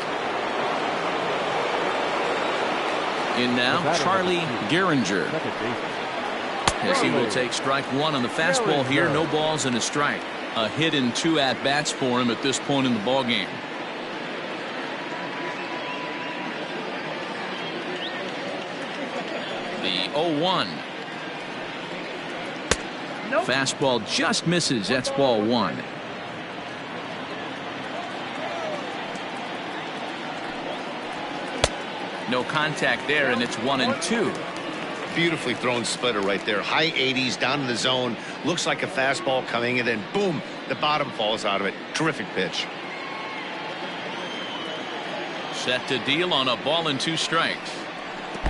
In now, Charlie Gehringer, as he will take strike 1 on the fastball here. No balls and a strike. A hit in 2 at-bats for him at this point in the ballgame. The 0-1. Fastball just misses. That's ball 1. No contact there, and it's 1-2. Beautifully thrown splitter right there. High 80s down in the zone. Looks like a fastball coming, and then boom, the bottom falls out of it. Terrific pitch. Set to deal on a ball and 2 strikes.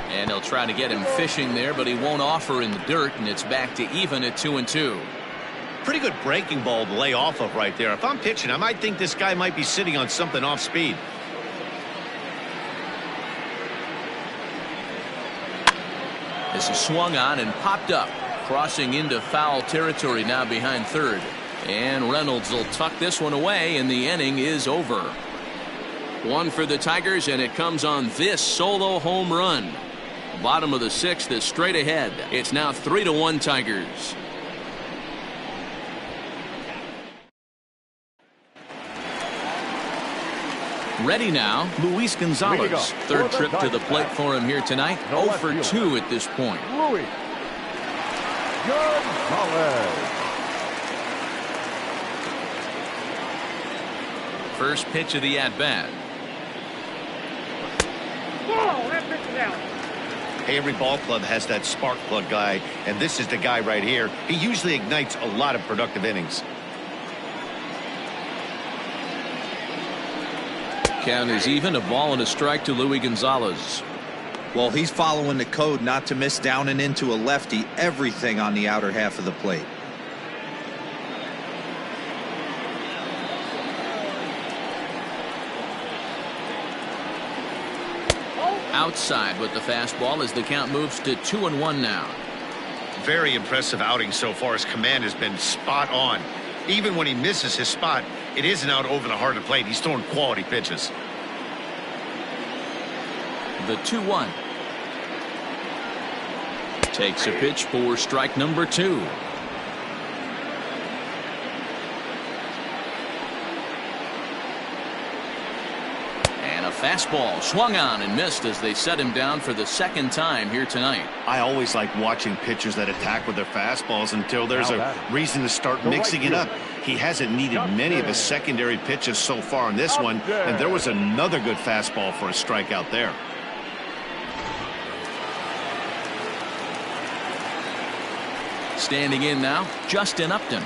And they'll try to get him fishing there, but he won't offer in the dirt, and it's back to even at 2-2. Pretty good breaking ball to lay off of right there. If I'm pitching, I might think this guy might be sitting on something off speed. This is swung on and popped up, crossing into foul territory now behind third. And Reynolds will tuck this one away, and the inning is over. 1 for the Tigers, and it comes on this solo home run. Bottom of the 6th is straight ahead. It's now 3-1 Tigers. Ready now, Luis Gonzalez. Third trip to the plate for him here tonight. 0 for 2 at this point. Luis Gonzalez. First pitch of the at-bat. Whoa, that pitch is out. Hey, every ball club has that spark plug guy, and this is the guy right here. He usually ignites a lot of productive innings. Count is even, a ball and a strike to Luis Gonzalez. Well, he's following the code not to miss down and into a lefty. Everything on the outer half of the plate. Outside with the fastball as the count moves to 2-1 now. Very impressive outing so far. His command has been spot on. Even when he misses his spot, it isn't out over the heart of the plate. He's throwing quality pitches. The 2-1. Takes a pitch for strike number 2. And a fastball swung on and missed as they set him down for the second time here tonight. I always like watching pitchers that attack with their fastballs until there's a reason to start mixing it up. He hasn't needed many of his secondary pitches so far in this one, and there was another good fastball for a strikeout there. Standing in now, Justin Upton.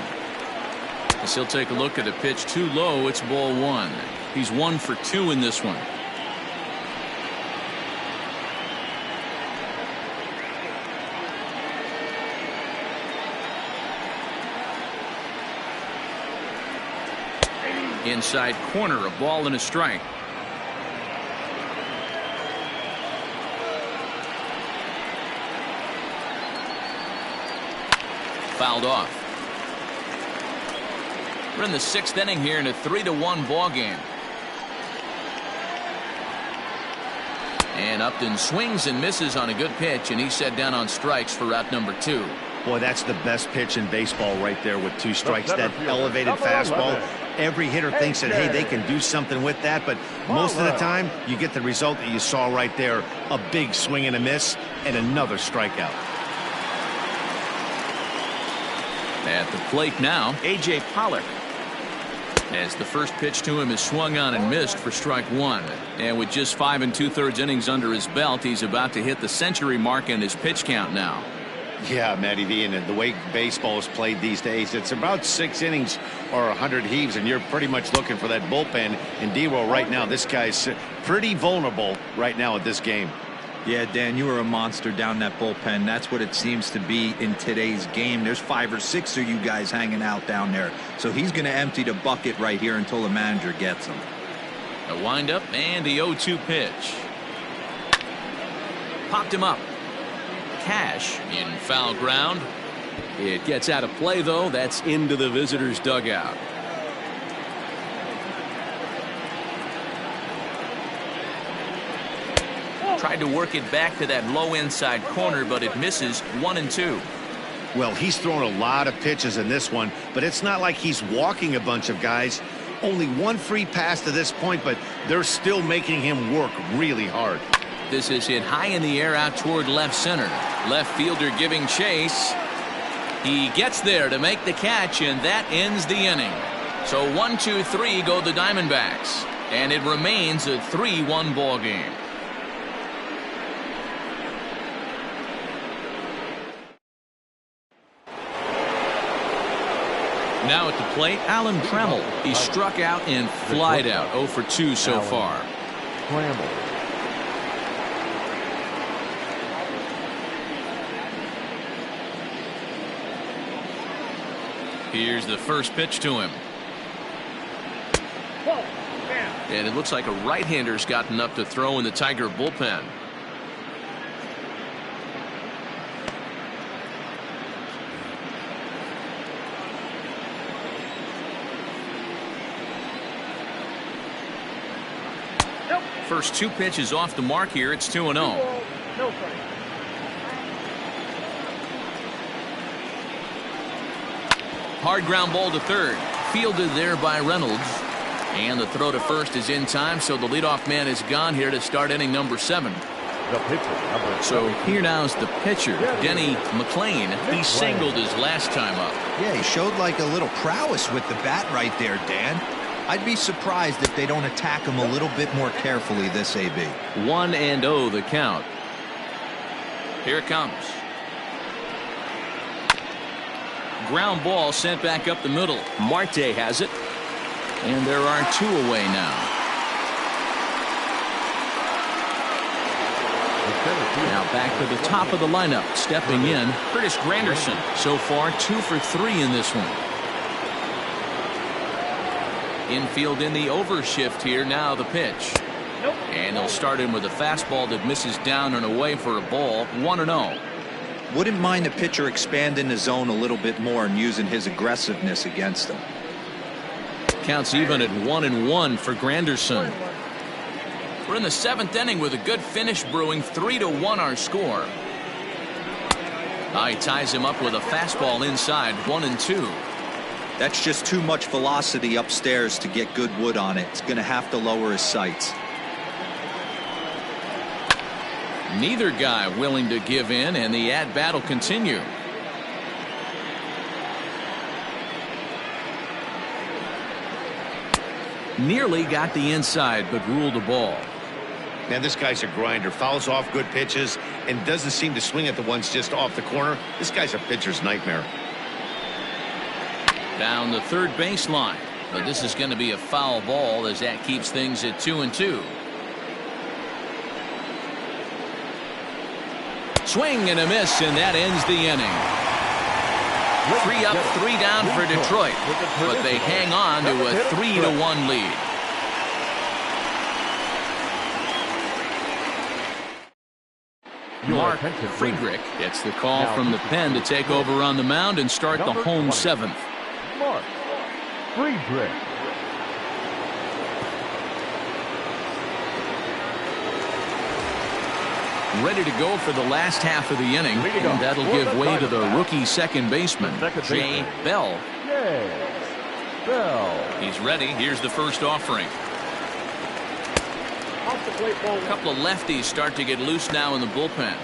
As he'll take a look at a pitch too low, it's ball 1. He's 1 for 2 in this one. Inside corner, a ball and a strike. Fouled off. We're in the 6th inning here in a 3-1 ball game. And Upton swings and misses on a good pitch, and he's set down on strikes for route number 2. Boy, that's the best pitch in baseball right there with 2 strikes. That elevated fastball. Every hitter thinks that, hey, they can do something with that, but most of the time you get the result that you saw right there. A big swing and a miss and another strikeout. At the plate now, A.J. Pollock. As the first pitch to him is swung on and missed for strike 1. And with just 5 2/3 innings under his belt, he's about to hit the century mark in his pitch count now. Yeah, Matty V, and the way baseball is played these days, it's about 6 innings or 100 heaves, and you're pretty much looking for that bullpen. And D-Roll right now, this guy's pretty vulnerable right now at this game. Yeah, Dan, you are a monster down that bullpen. That's what it seems to be in today's game. There's 5 or 6 of you guys hanging out down there. So he's going to empty the bucket right here until the manager gets him. A windup and the 0-2 pitch. Popped him up. Cash in foul ground. It gets out of play, though. That's into the visitors' dugout. Tried to work it back to that low inside corner, but it misses. 1-2. Well, he's thrown a lot of pitches in this one, but it's not like he's walking a bunch of guys. Only 1 free pass to this point, but they're still making him work really hard. This is hit high in the air out toward left center. Left fielder giving chase. He gets there to make the catch, and that ends the inning. So 1-2-3 go the Diamondbacks, and it remains a 3-1 ball game. Now at the plate, Alan Trammell. He struck out and flied out. 0 for 2 so far. Trammell. Here's the first pitch to him. And it looks like a right-hander's gotten up to throw in the Tiger bullpen. First 2 pitches off the mark here. It's 2-0. Hard ground ball to third. Fielded there by Reynolds. And the throw to first is in time, so the leadoff man is gone here to start inning number 7. The pitcher, So here now's the pitcher, Denny McLain. He singled his last time up. Yeah, he showed like a little prowess with the bat right there, Dan. I'd be surprised if they don't attack him a little bit more carefully this AB. 1-0 the count. Here it comes. Ground ball sent back up the middle. Marte has it. And there are 2 away now. Now back to the top of the lineup. Stepping in, Curtis Granderson. So far 2 for 3 in this one. Infield in the overshift here. Now the pitch. And they'll start in with a fastball that misses down and away for a ball. 1-0. Wouldn't mind the pitcher expanding the zone a little bit more and using his aggressiveness against them. Counts even at 1-1 for Granderson. We're in the 7th inning with a good finish brewing. 3-1 our score. He ties him up with a fastball inside. 1-2. That's just too much velocity upstairs to get good wood on it. It's going to have to lower his sights. Neither guy willing to give in, and the at-bat will continue. Nearly got the inside, but ruled the ball. Man, this guy's a grinder. Fouls off good pitches and doesn't seem to swing at the ones just off the corner. This guy's a pitcher's nightmare. Down the third baseline, but this is going to be a foul ball as that keeps things at 2-2. Swing and a miss, and that ends the inning. 3 up, 3 down for Detroit, but they hang on to a 3-1 lead. Mark Friedrich gets the call from the pen to take over on the mound and start the home 7th. Mark Friedrich. Ready to go for the last half of the inning, and that'll give way to the rookie second baseman, Jay Bell. He's ready. Here's the first offering. A couple of lefties start to get loose now in the bullpen.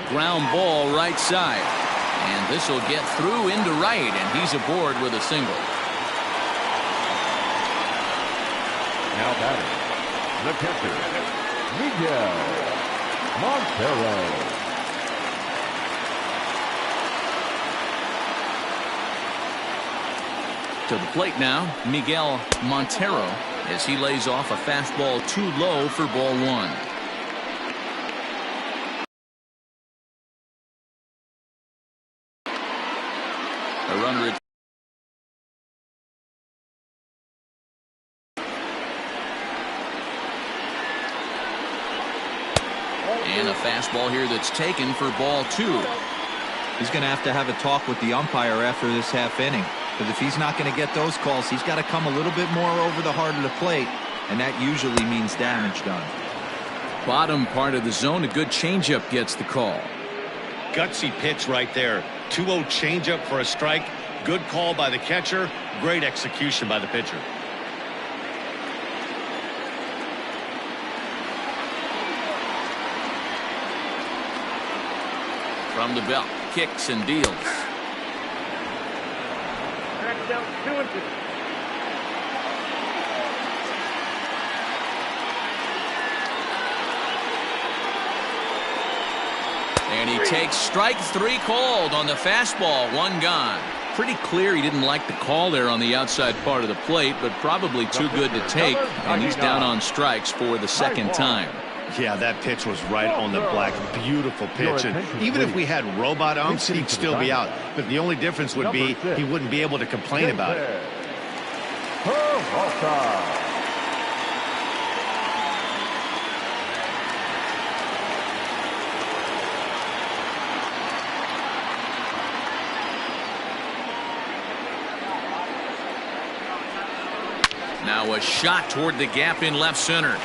Ground ball right side, and this will get through into right, and he's aboard with a single. Now batting, the pitcher, Miguel Montero. To the plate now, Miguel Montero, as he lays off a fastball too low for ball 1. A runner at and a fastball here that's taken for ball 2. He's going to have a talk with the umpire after this half inning, because if he's not going to get those calls, he's got to come a little bit more over the heart of the plate, and that usually means damage done. Bottom part of the zone, a good changeup gets the call. Gutsy pitch right there. 2-0 changeup for a strike. Good call by the catcher. Great execution by the pitcher. From the belt, kicks and deals. Back down 2-2. And he takes strike 3 called on the fastball. 1 gone. Pretty clear he didn't like the call there on the outside part of the plate, but probably too good to take, and he's down on strikes for the second time. Yeah, that pitch was right on the black. Beautiful pitch. And even if we had robot umps, he'd still be out. But the only difference would be he wouldn't be able to complain about it. Now a shot toward the gap in left center.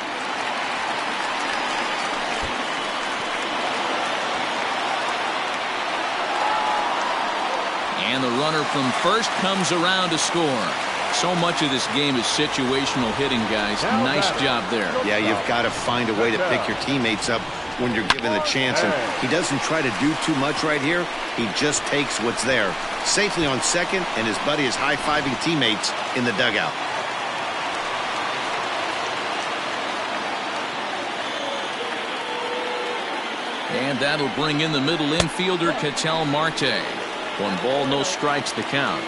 And the runner from first comes around to score. So much of this game is situational hitting, guys. Nice job there. Yeah, you've got to find a way to pick your teammates up when you're given the chance. And he doesn't try to do too much right here. He just takes what's there. Safely on second, and his buddy is high-fiving teammates in the dugout. And that'll bring in the middle infielder, Ketel Marte. 1 ball, no strikes the count.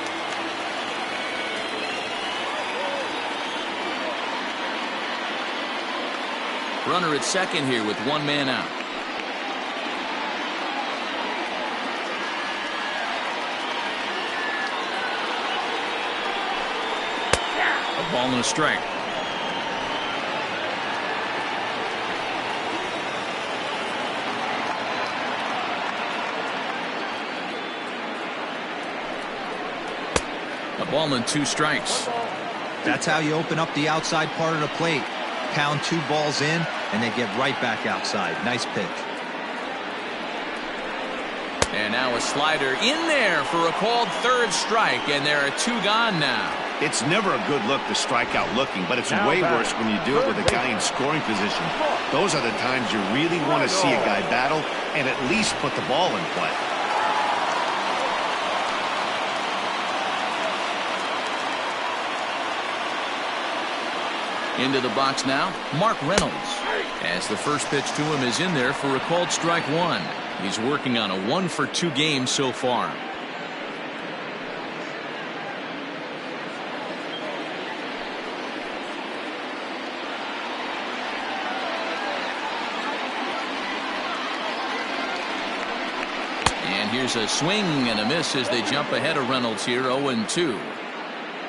Runner at second here with 1 man out. A ball and a strike. A ball and 2 strikes. That's how you open up the outside part of the plate. Pound 2 balls in, and they get right back outside. Nice pitch. And now a slider in there for a called 3rd strike, and there are 2 gone now. It's never a good look to strike out looking, but it's way worse when you do it with a guy in scoring position. Those are the times you really want to see a guy battle and at least put the ball in play. Into the box now, Mark Reynolds. As the first pitch to him is in there for a called strike 1. He's working on a 1-for-2 game so far. And here's a swing and a miss as they jump ahead of Reynolds here, 0-2.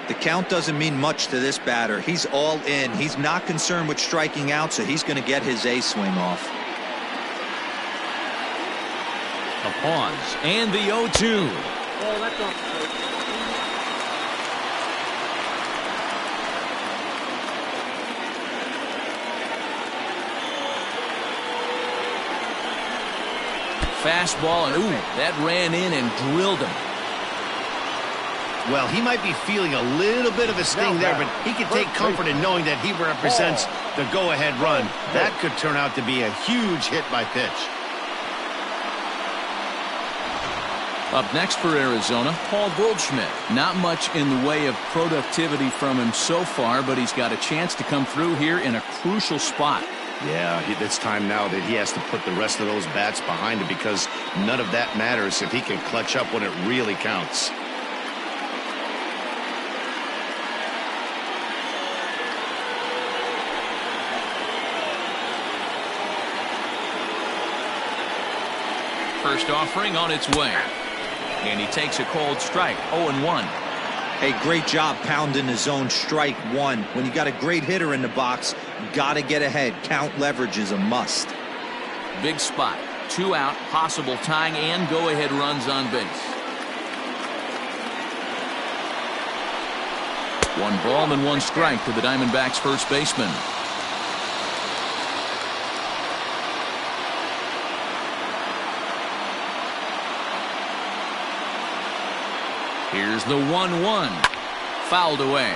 The count doesn't mean much to this batter. He's all in. He's not concerned with striking out, so he's going to get his A swing off. A pause and the 0-2. Oh, that's off. Fastball, and ooh, that ran in and drilled him. Well, he might be feeling a little bit of a sting there, but he can take comfort in knowing that he represents the go-ahead run. That could turn out to be a huge hit by pitch. Up next for Arizona, Paul Goldschmidt. Not much in the way of productivity from him so far, but he's got a chance to come through here in a crucial spot. Yeah, it's time now that he has to put the rest of those bats behind him, because none of that matters if he can clutch up when it really counts. First offering on its way. And he takes a cold strike, 0-1. Hey, great job pounding the zone strike 1. When you got a great hitter in the box, got to get ahead. Count leverage is a must. Big spot. 2 out, possible tying and go-ahead runs on base. 1 ball and 1 strike to the Diamondbacks first baseman. Here's the 1-1. Fouled away.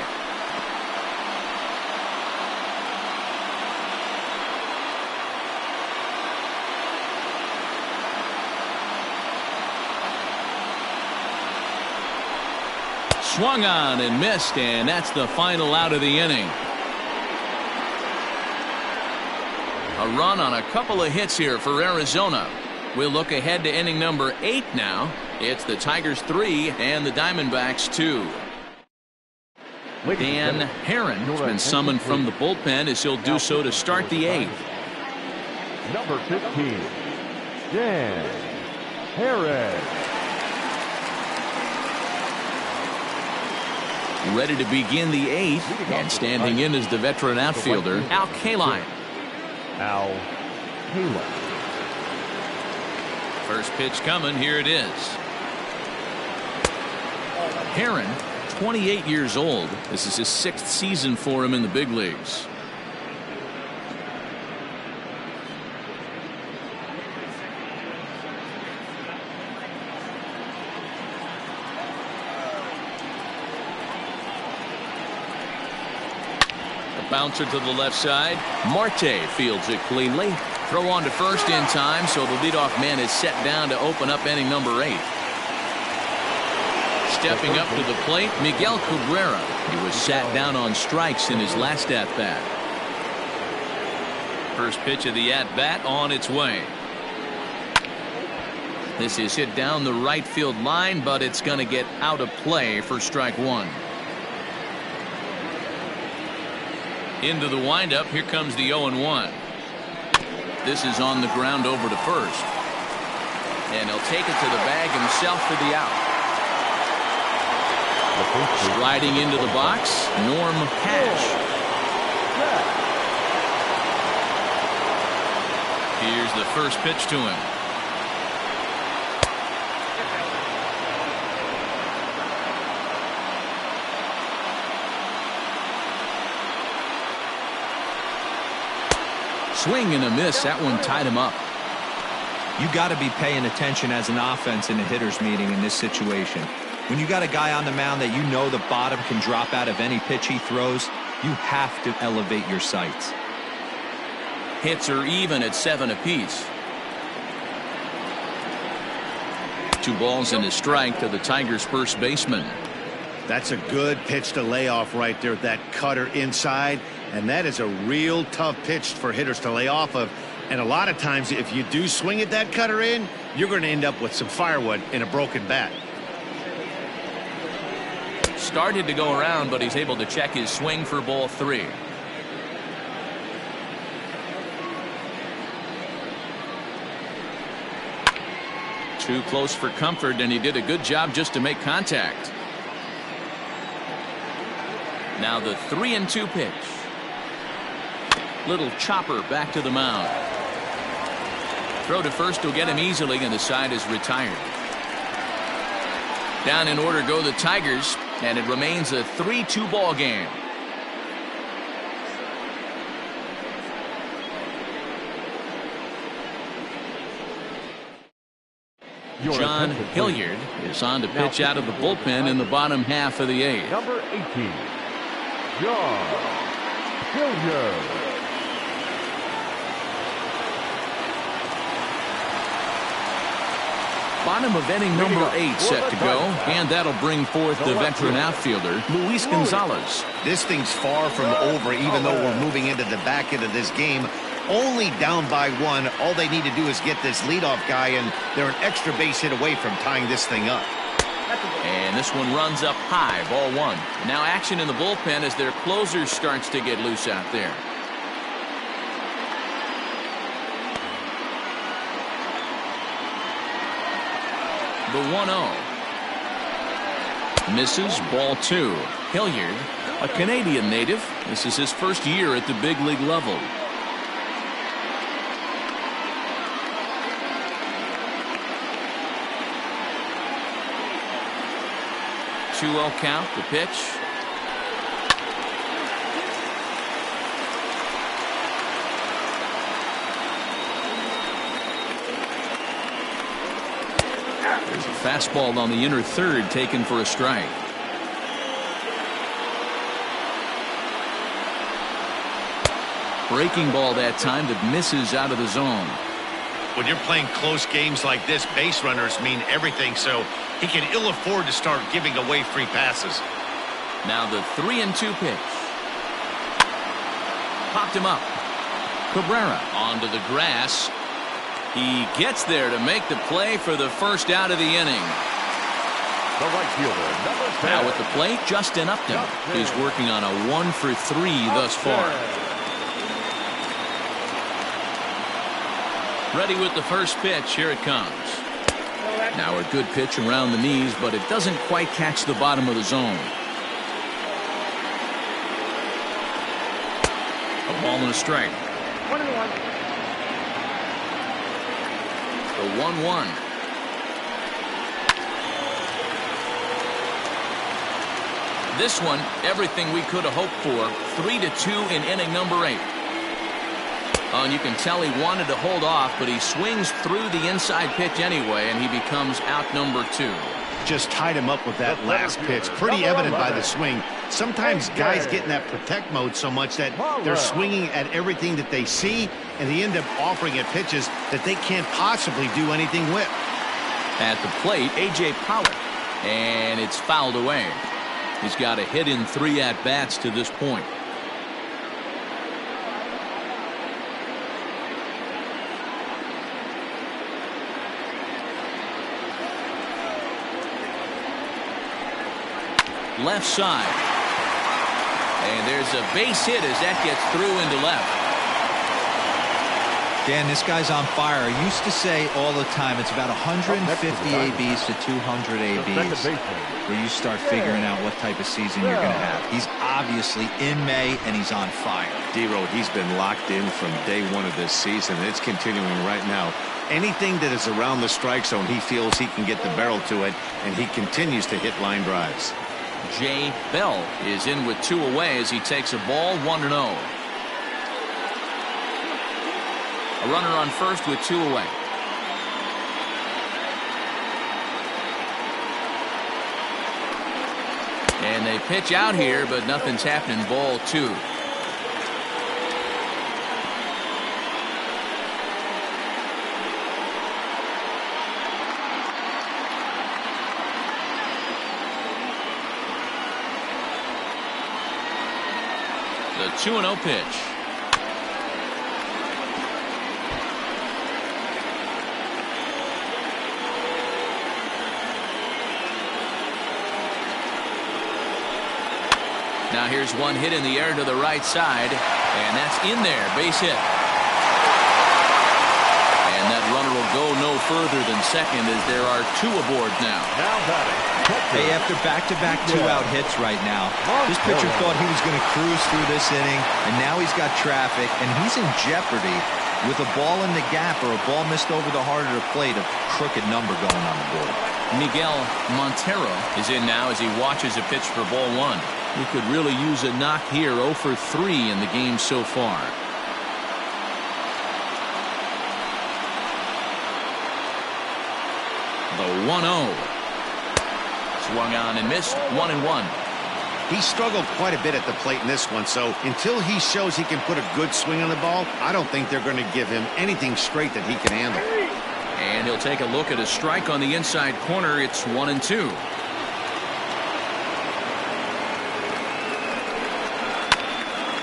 Swung on and missed, and that's the final out of the inning. A run on a couple of hits here for Arizona. We'll look ahead to inning number 8 now. It's the Tigers 3 and the Diamondbacks 2. Dan Herron has been summoned from the bullpen as he'll do so to start the 8th. Number 15, Dan Herron. Ready to begin the 8th, and standing in is the veteran outfielder, Al Kaline. Al Kaline. First pitch coming, here it is. Herron, 28 years old. This is his 6th season for him in the big leagues. Bouncer to the left side. Marte fields it cleanly. Throw on to first in time, so the leadoff man is set down to open up inning number 8. Stepping up to the plate, Miguel Cabrera. He was sat down on strikes in his last at-bat. First pitch of the at-bat on its way. This is hit down the right field line, but it's going to get out of play for strike 1. Into the windup, here comes the 0-1. This is on the ground over to first. And he'll take it to the bag himself for the out. Sliding into the box, Norm Cash. Here's the first pitch to him. Swing and a miss. That one tied him up. You got to be paying attention as an offense in a hitter's meeting in this situation. When you got a guy on the mound that you know the bottom can drop out of any pitch he throws, you have to elevate your sights. Hits are even at 7 apiece. 2 balls and a strike to the Tigers' first baseman. That's a good pitch to lay off right there. That cutter inside. And that is a real tough pitch for hitters to lay off of. And a lot of times, if you do swing at that cutter in, you're going to end up with some firewood in a broken bat. Started to go around, but he's able to check his swing for ball 3. Too close for comfort, and he did a good job just to make contact. Now the 3-2 pitch. Little chopper back to the mound. Throw to first will get him easily, and the side is retired. Down in order go the Tigers, and it remains a 3-2 ball game. John Hilliard is on to pitch out of the bullpen in the bottom half of the 8th. Number 18, John Hilliard. Bottom of inning number 8 set to go, and that'll bring forth the veteran outfielder, Luis Gonzalez. This thing's far from over, even though we're moving into the back end of this game. Only down by 1. All they need to do is get this leadoff guy, and they're an extra base hit away from tying this thing up. And this one runs up high, ball 1. Now action in the bullpen as their closer starts to get loose out there. The 1-0. Misses, ball 2. Hilliard, a Canadian native. This is his first year at the big league level. 2-0 count, the pitch. There's a fastball on the inner third taken for a strike. Breaking ball that time that misses out of the zone. When you're playing close games like this, base runners mean everything, so he can ill afford to start giving away free passes. Now the 3-2 pitch. Popped him up. Cabrera onto the grass. He gets there to make the play for the first out of the inning. The right fielder, number 10. Now at the plate, Justin Upton is working on a 1-for-3 thus far. Ready with the first pitch. Here it comes. Now a good pitch around the knees, but it doesn't quite catch the bottom of the zone. A ball and a strike. 1-1. The 1-1. This one, everything we could have hoped for. 3-2 in inning number 8. And you can tell he wanted to hold off, but he swings through the inside pitch anyway, and he becomes out number 2. just tied him up with that last pitch. Pretty evident by the swing. Sometimes guys get in that protect mode so much that they're swinging at everything that they see, and they end up offering at pitches that they can't possibly do anything with. At the plate, A.J. Pollock, and it's fouled away. He's got a hit in 3 at-bats to this point. Left side. And there's a base hit as that gets through into left. Dan, this guy's on fire. I used to say all the time it's about 150 ABs to 200 ABs where you start figuring out what type of season you're going to have. He's obviously in May, and he's on fire. D-Road, he's been locked in from day one of this season. It's continuing right now. Anything that is around the strike zone, he feels he can get the barrel to it, and he continues to hit line drives. Jay Bell is in with 2 away as he takes a ball 1-0. A runner on first with 2 away. And they pitch out here, but nothing's happening. Ball 2. The 2-0 pitch. Now here's one hit in the air to the right side, and that's in there. Base hit. And that runner will go no further than second as there are 2 aboard now. Hey, after back-to-back 2-out hits right now, this pitcher thought he was going to cruise through this inning, and now he's got traffic, and he's in jeopardy with a ball in the gap or a ball missed over the heart of the plate, a crooked number going on the board. Miguel Montero is in now as he watches a pitch for ball 1. He could really use a knock here. 0 for 3 in the game so far. The 1-0. Swung on and missed. 1-1. He struggled quite a bit at the plate in this one, so until he shows he can put a good swing on the ball, I don't think they're going to give him anything straight that he can handle. And he'll take a look at a strike on the inside corner. It's 1-2.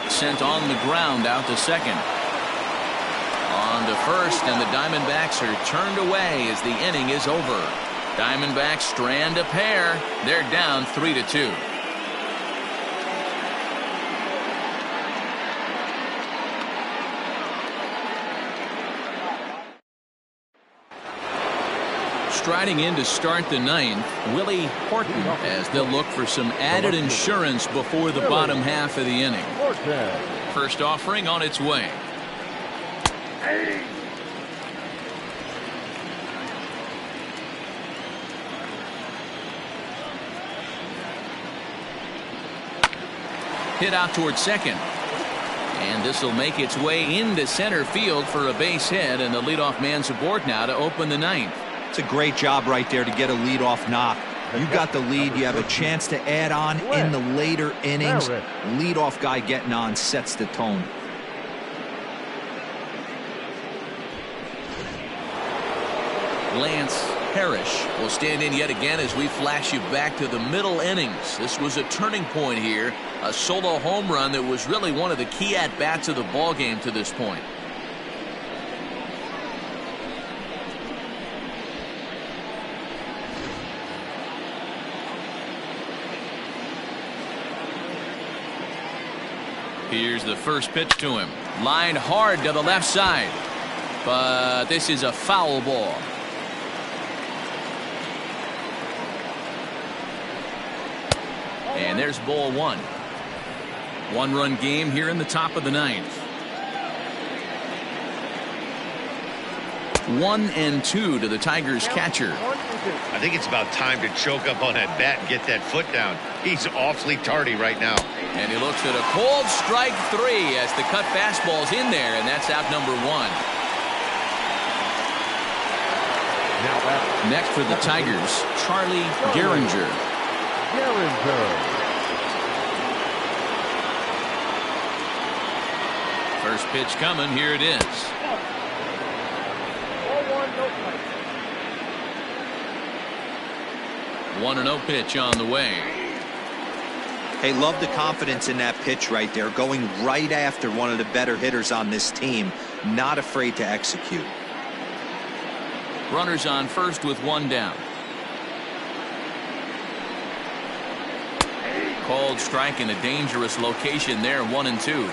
Sent on the ground out to second. On to first, and the Diamondbacks are turned away as the inning is over. Diamondbacks strand a pair. They're down 3-2. Striding in to start the 9th, Willie Horton, as they'll look for some added insurance before the bottom half of the inning. First offering on its way. Hit out towards second. And this will make its way into center field for a base hit, and the leadoff man's aboard now to open the 9th. It's a great job right there to get a leadoff knock. You got the lead. You have a chance to add on in the later innings. Leadoff guy getting on sets the tone. Lance Parrish will stand in yet again as we flash you back to the middle innings. This was a turning point here. A solo home run that was really one of the key at-bats of the ball game to this point. Here's the first pitch to him. Lined hard to the left side. But this is a foul ball. And there's ball 1. 1-run game here in the top of the 9th. 1-2 to the Tigers catcher. I think it's about time to choke up on that bat and get that foot down. He's awfully tardy right now. And he looks at a cold strike 3 as the cut fastball's in there, and that's out number 1. Next for the Tigers, Charlie Gehringer. First pitch coming. Here it is. 1-0 pitch on the way. Hey, love the confidence in that pitch right there, going right after one of the better hitters on this team, not afraid to execute. Runners on first with one down. Called strike in a dangerous location there, 1-2.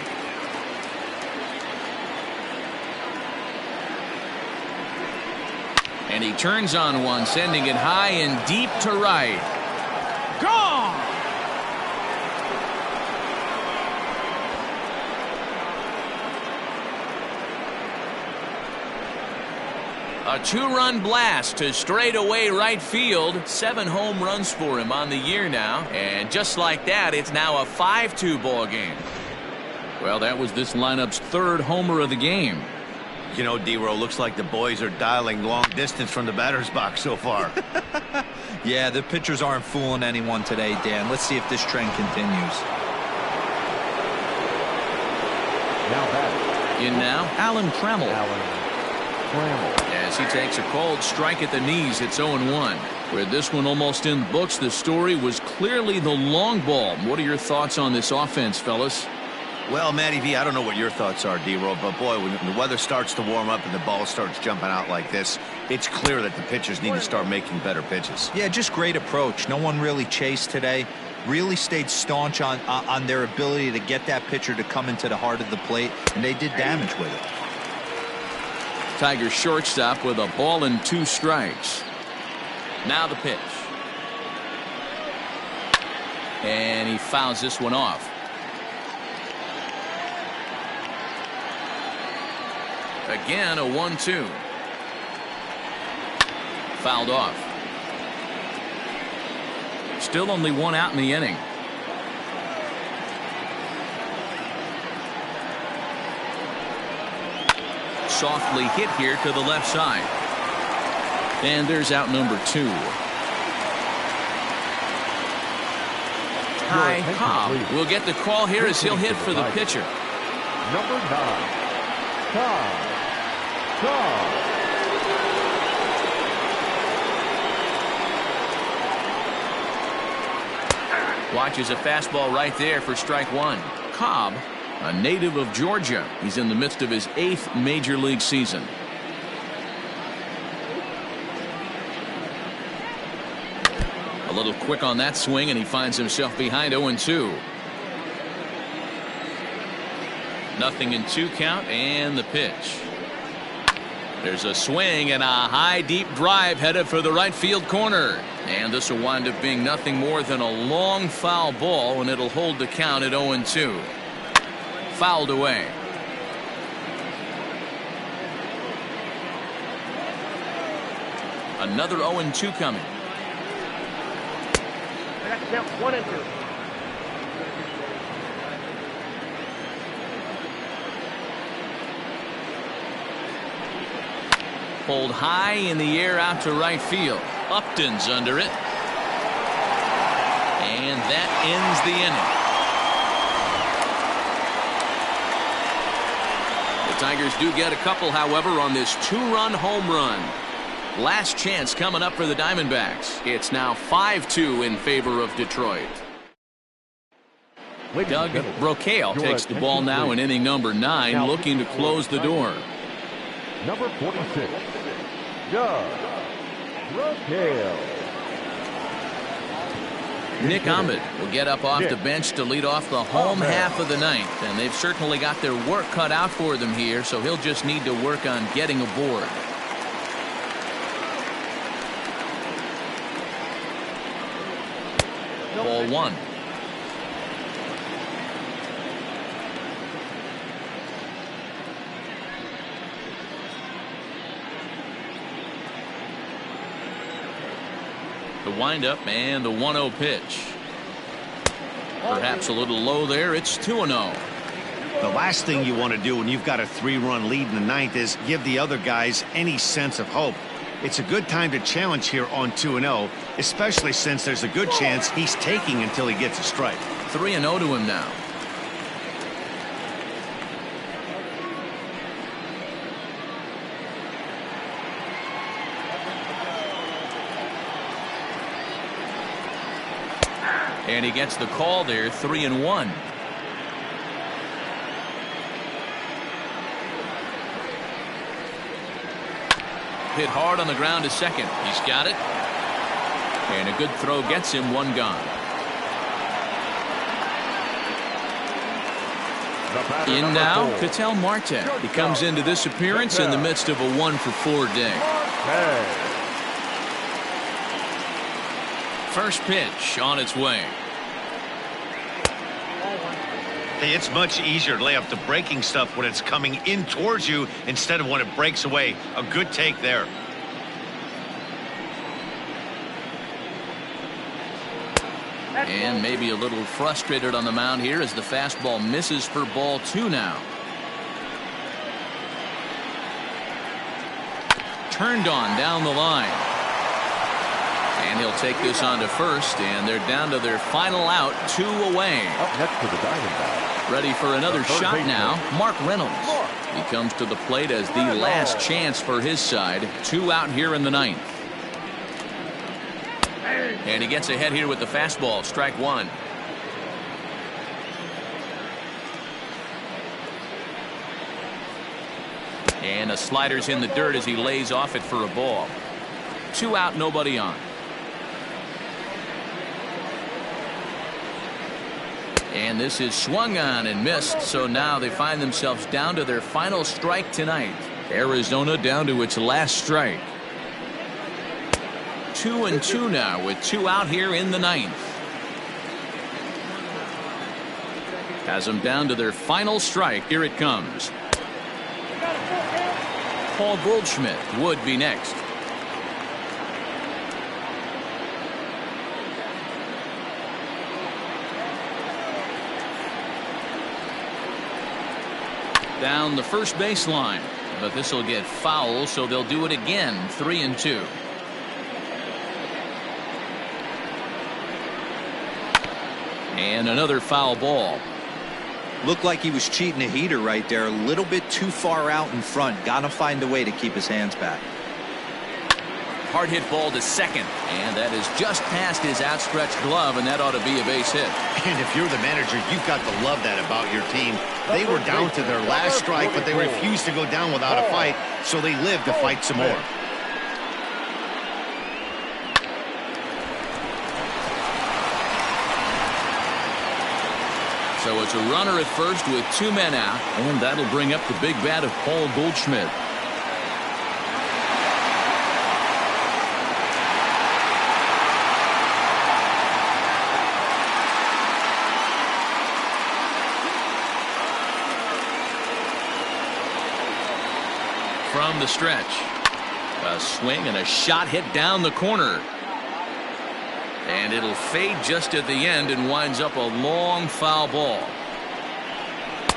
And he turns on one, sending it high and deep to right. Gone! A two-run blast to straightaway right field. 7 home runs for him on the year now. And just like that, it's now a 5-2 ball game. Well, that was this lineup's 3rd homer of the game. You know, D-Row, looks like the boys are dialing long distance from the batter's box so far. Yeah, the pitchers aren't fooling anyone today, Dan. Let's see if this trend continues. In now, Alan Trammell. As he takes a called strike at the knees, it's 0-1. With this one almost in the books, the story was clearly the long ball. What are your thoughts on this offense, fellas? Well, Matty V, I don't know what your thoughts are, D-Row, but boy, when the weather starts to warm up and the ball starts jumping out like this, it's clear that the pitchers need to start making better pitches. Yeah, just great approach. No one really chased today. Really stayed staunch on their ability to get that pitcher to come into the heart of the plate, and they did damage with it. Tigers shortstop with a ball and 2 strikes. Now the pitch. And he fouls this one off. Again, a 1-2. Fouled off. Still only 1 out in the inning. Softly hit here to the left side. And there's out number 2. Ty Cobb will get the call here as he'll hit for the pitcher. Number 9, Cobb. Watches a fastball right there for strike 1. Cobb, a native of Georgia. He's in the midst of his 8th major league season. A little quick on that swing, and he finds himself behind 0-2. Nothing in 2 count, and the pitch. There's a swing and a high deep drive headed for the right field corner. And this will wind up being nothing more than a long foul ball, and it'll hold the count at 0-2. Fouled away. Another 0-2 coming. That's count 1-2. Pulled high in the air out to right field. Upton's under it. And that ends the inning. The Tigers do get a couple, however, on this 2-run home run. Last chance coming up for the Diamondbacks. It's now 5-2 in favor of Detroit. Doug Brocail takes the ball now in inning number 9, looking to close the door. Number 46, Doug Brocail. Nick Ahmed will get up off the bench to lead off the home half of the 9th, and they've certainly got their work cut out for them here, so he'll just need to work on getting aboard. Ball 1. The windup and the 1-0 pitch. Perhaps a little low there. It's 2-0. The last thing you want to do when you've got a 3-run lead in the 9th is give the other guys any sense of hope. It's a good time to challenge here on 2-0, especially since there's a good chance he's taking until he gets a strike. 3-0 to him now. And he gets the call there, 3-1. Hit hard on the ground to second. He's got it. And a good throw gets him, one gone. In now, Ketel Marte. He comes into this appearance in the midst of a 1-for-4 day. First pitch on its way. Hey, it's much easier to lay up the breaking stuff when it's coming in towards you instead of when it breaks away. A good take there. And maybe a little frustrated on the mound here as the fastball misses for ball 2 now. Turned on down the line. And he'll take this on to first, and they're down to their final out, 2 away. Up next for the Diamondbacks. Ready for another shot now, Mark Reynolds. He comes to the plate as the last chance for his side. 2 out here in the 9th. And he gets ahead here with the fastball, strike 1. And a slider's in the dirt as he lays off it for a ball. 2 out, nobody on. And this is swung on and missed, so now they find themselves down to their final strike tonight. Arizona down to its last strike. 2-2 now with 2 out here in the 9th. Has them down to their final strike. Here it comes. Paul Goldschmidt would be next. Down the first baseline, but this will get foul, so they'll do it again. 3-2. And another foul ball. Looked like he was cheating a heater right there. A little bit too far out in front. Gotta find a way to keep his hands back. Hard hit ball to second, and that is just past his outstretched glove, and that ought to be a base hit. And if you're the manager, you've got to love that about your team. They were down to their last strike, but they refused to go down without a fight, so they lived to fight some more. So it's a runner at first with 2 men out, and that'll bring up the big bat of Paul Goldschmidt. From the stretch, a swing and a shot hit down the corner. And it'll fade just at the end and winds up a long foul ball.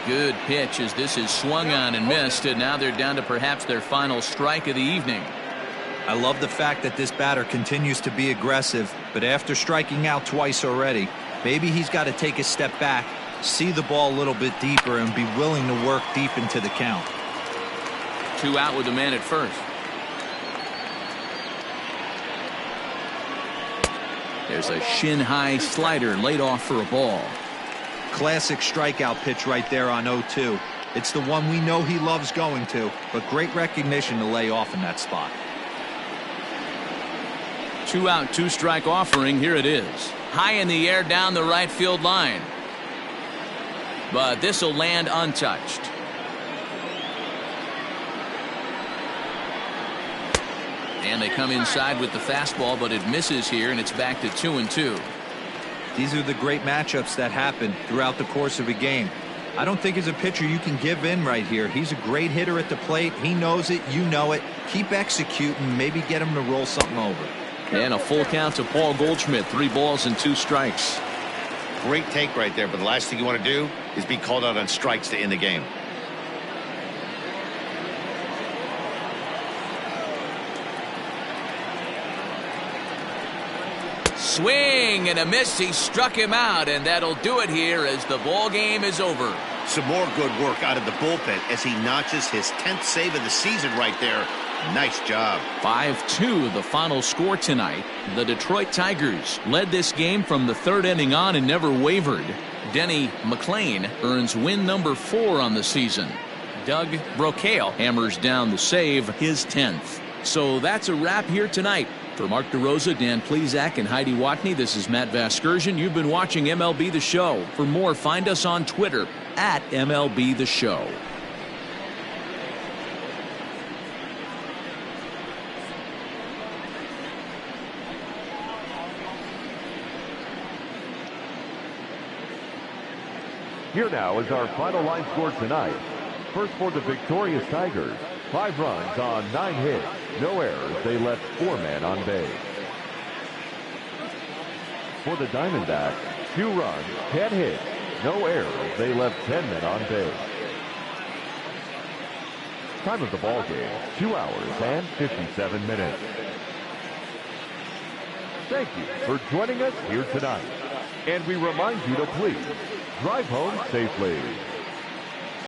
Good pitch as this is swung on and missed, and now they're down to perhaps their final strike of the evening. I love the fact that this batter continues to be aggressive, but after striking out twice already, maybe he's got to take a step back, see the ball a little bit deeper, and be willing to work deep into the count. 2 out with the man at first. There's a shin-high slider laid off for a ball. Classic strikeout pitch right there on 0-2. It's the one we know he loves going to, but great recognition to lay off in that spot. 2 out, 2 strike offering. Here it is. High in the air down the right field line. But this will land untouched. And they come inside with the fastball, but it misses here, and it's back to 2-2. These are the great matchups that happen throughout the course of a game. I don't think as a pitcher you can give in right here. He's a great hitter at the plate. He knows it. You know it. Keep executing. Maybe get him to roll something over. And a full count to Paul Goldschmidt. 3 balls and 2 strikes. Great take right there, but the last thing you want to do is be called out on strikes to end the game. swing and a miss. He struck him out, and that'll do it here as the ball game is over. Some more good work out of the bullpen as he notches his 10th save of the season right there. Nice job. 5-2 the final score tonight. The Detroit Tigers led this game from the third inning on and never wavered. Denny McLain earns win number 4 on the season. Doug Brocale hammers down the save, his 10th. So that's a wrap here tonight. For Mark DeRosa, Dan Plesac, and Heidi Watney, this is Matt Vasgersian. You've been watching MLB The Show. For more, find us on Twitter at MLB The Show. Here now is our final line score tonight. First for the victorious Tigers, 5 runs on 9 hits, no errors. They left 4 men on base. For the Diamondbacks, 2 runs, 10 hits, no errors. They left 10 men on base. Time of the ball game, 2 hours and 57 minutes. Thank you for joining us here tonight. And we remind you to please drive home safely.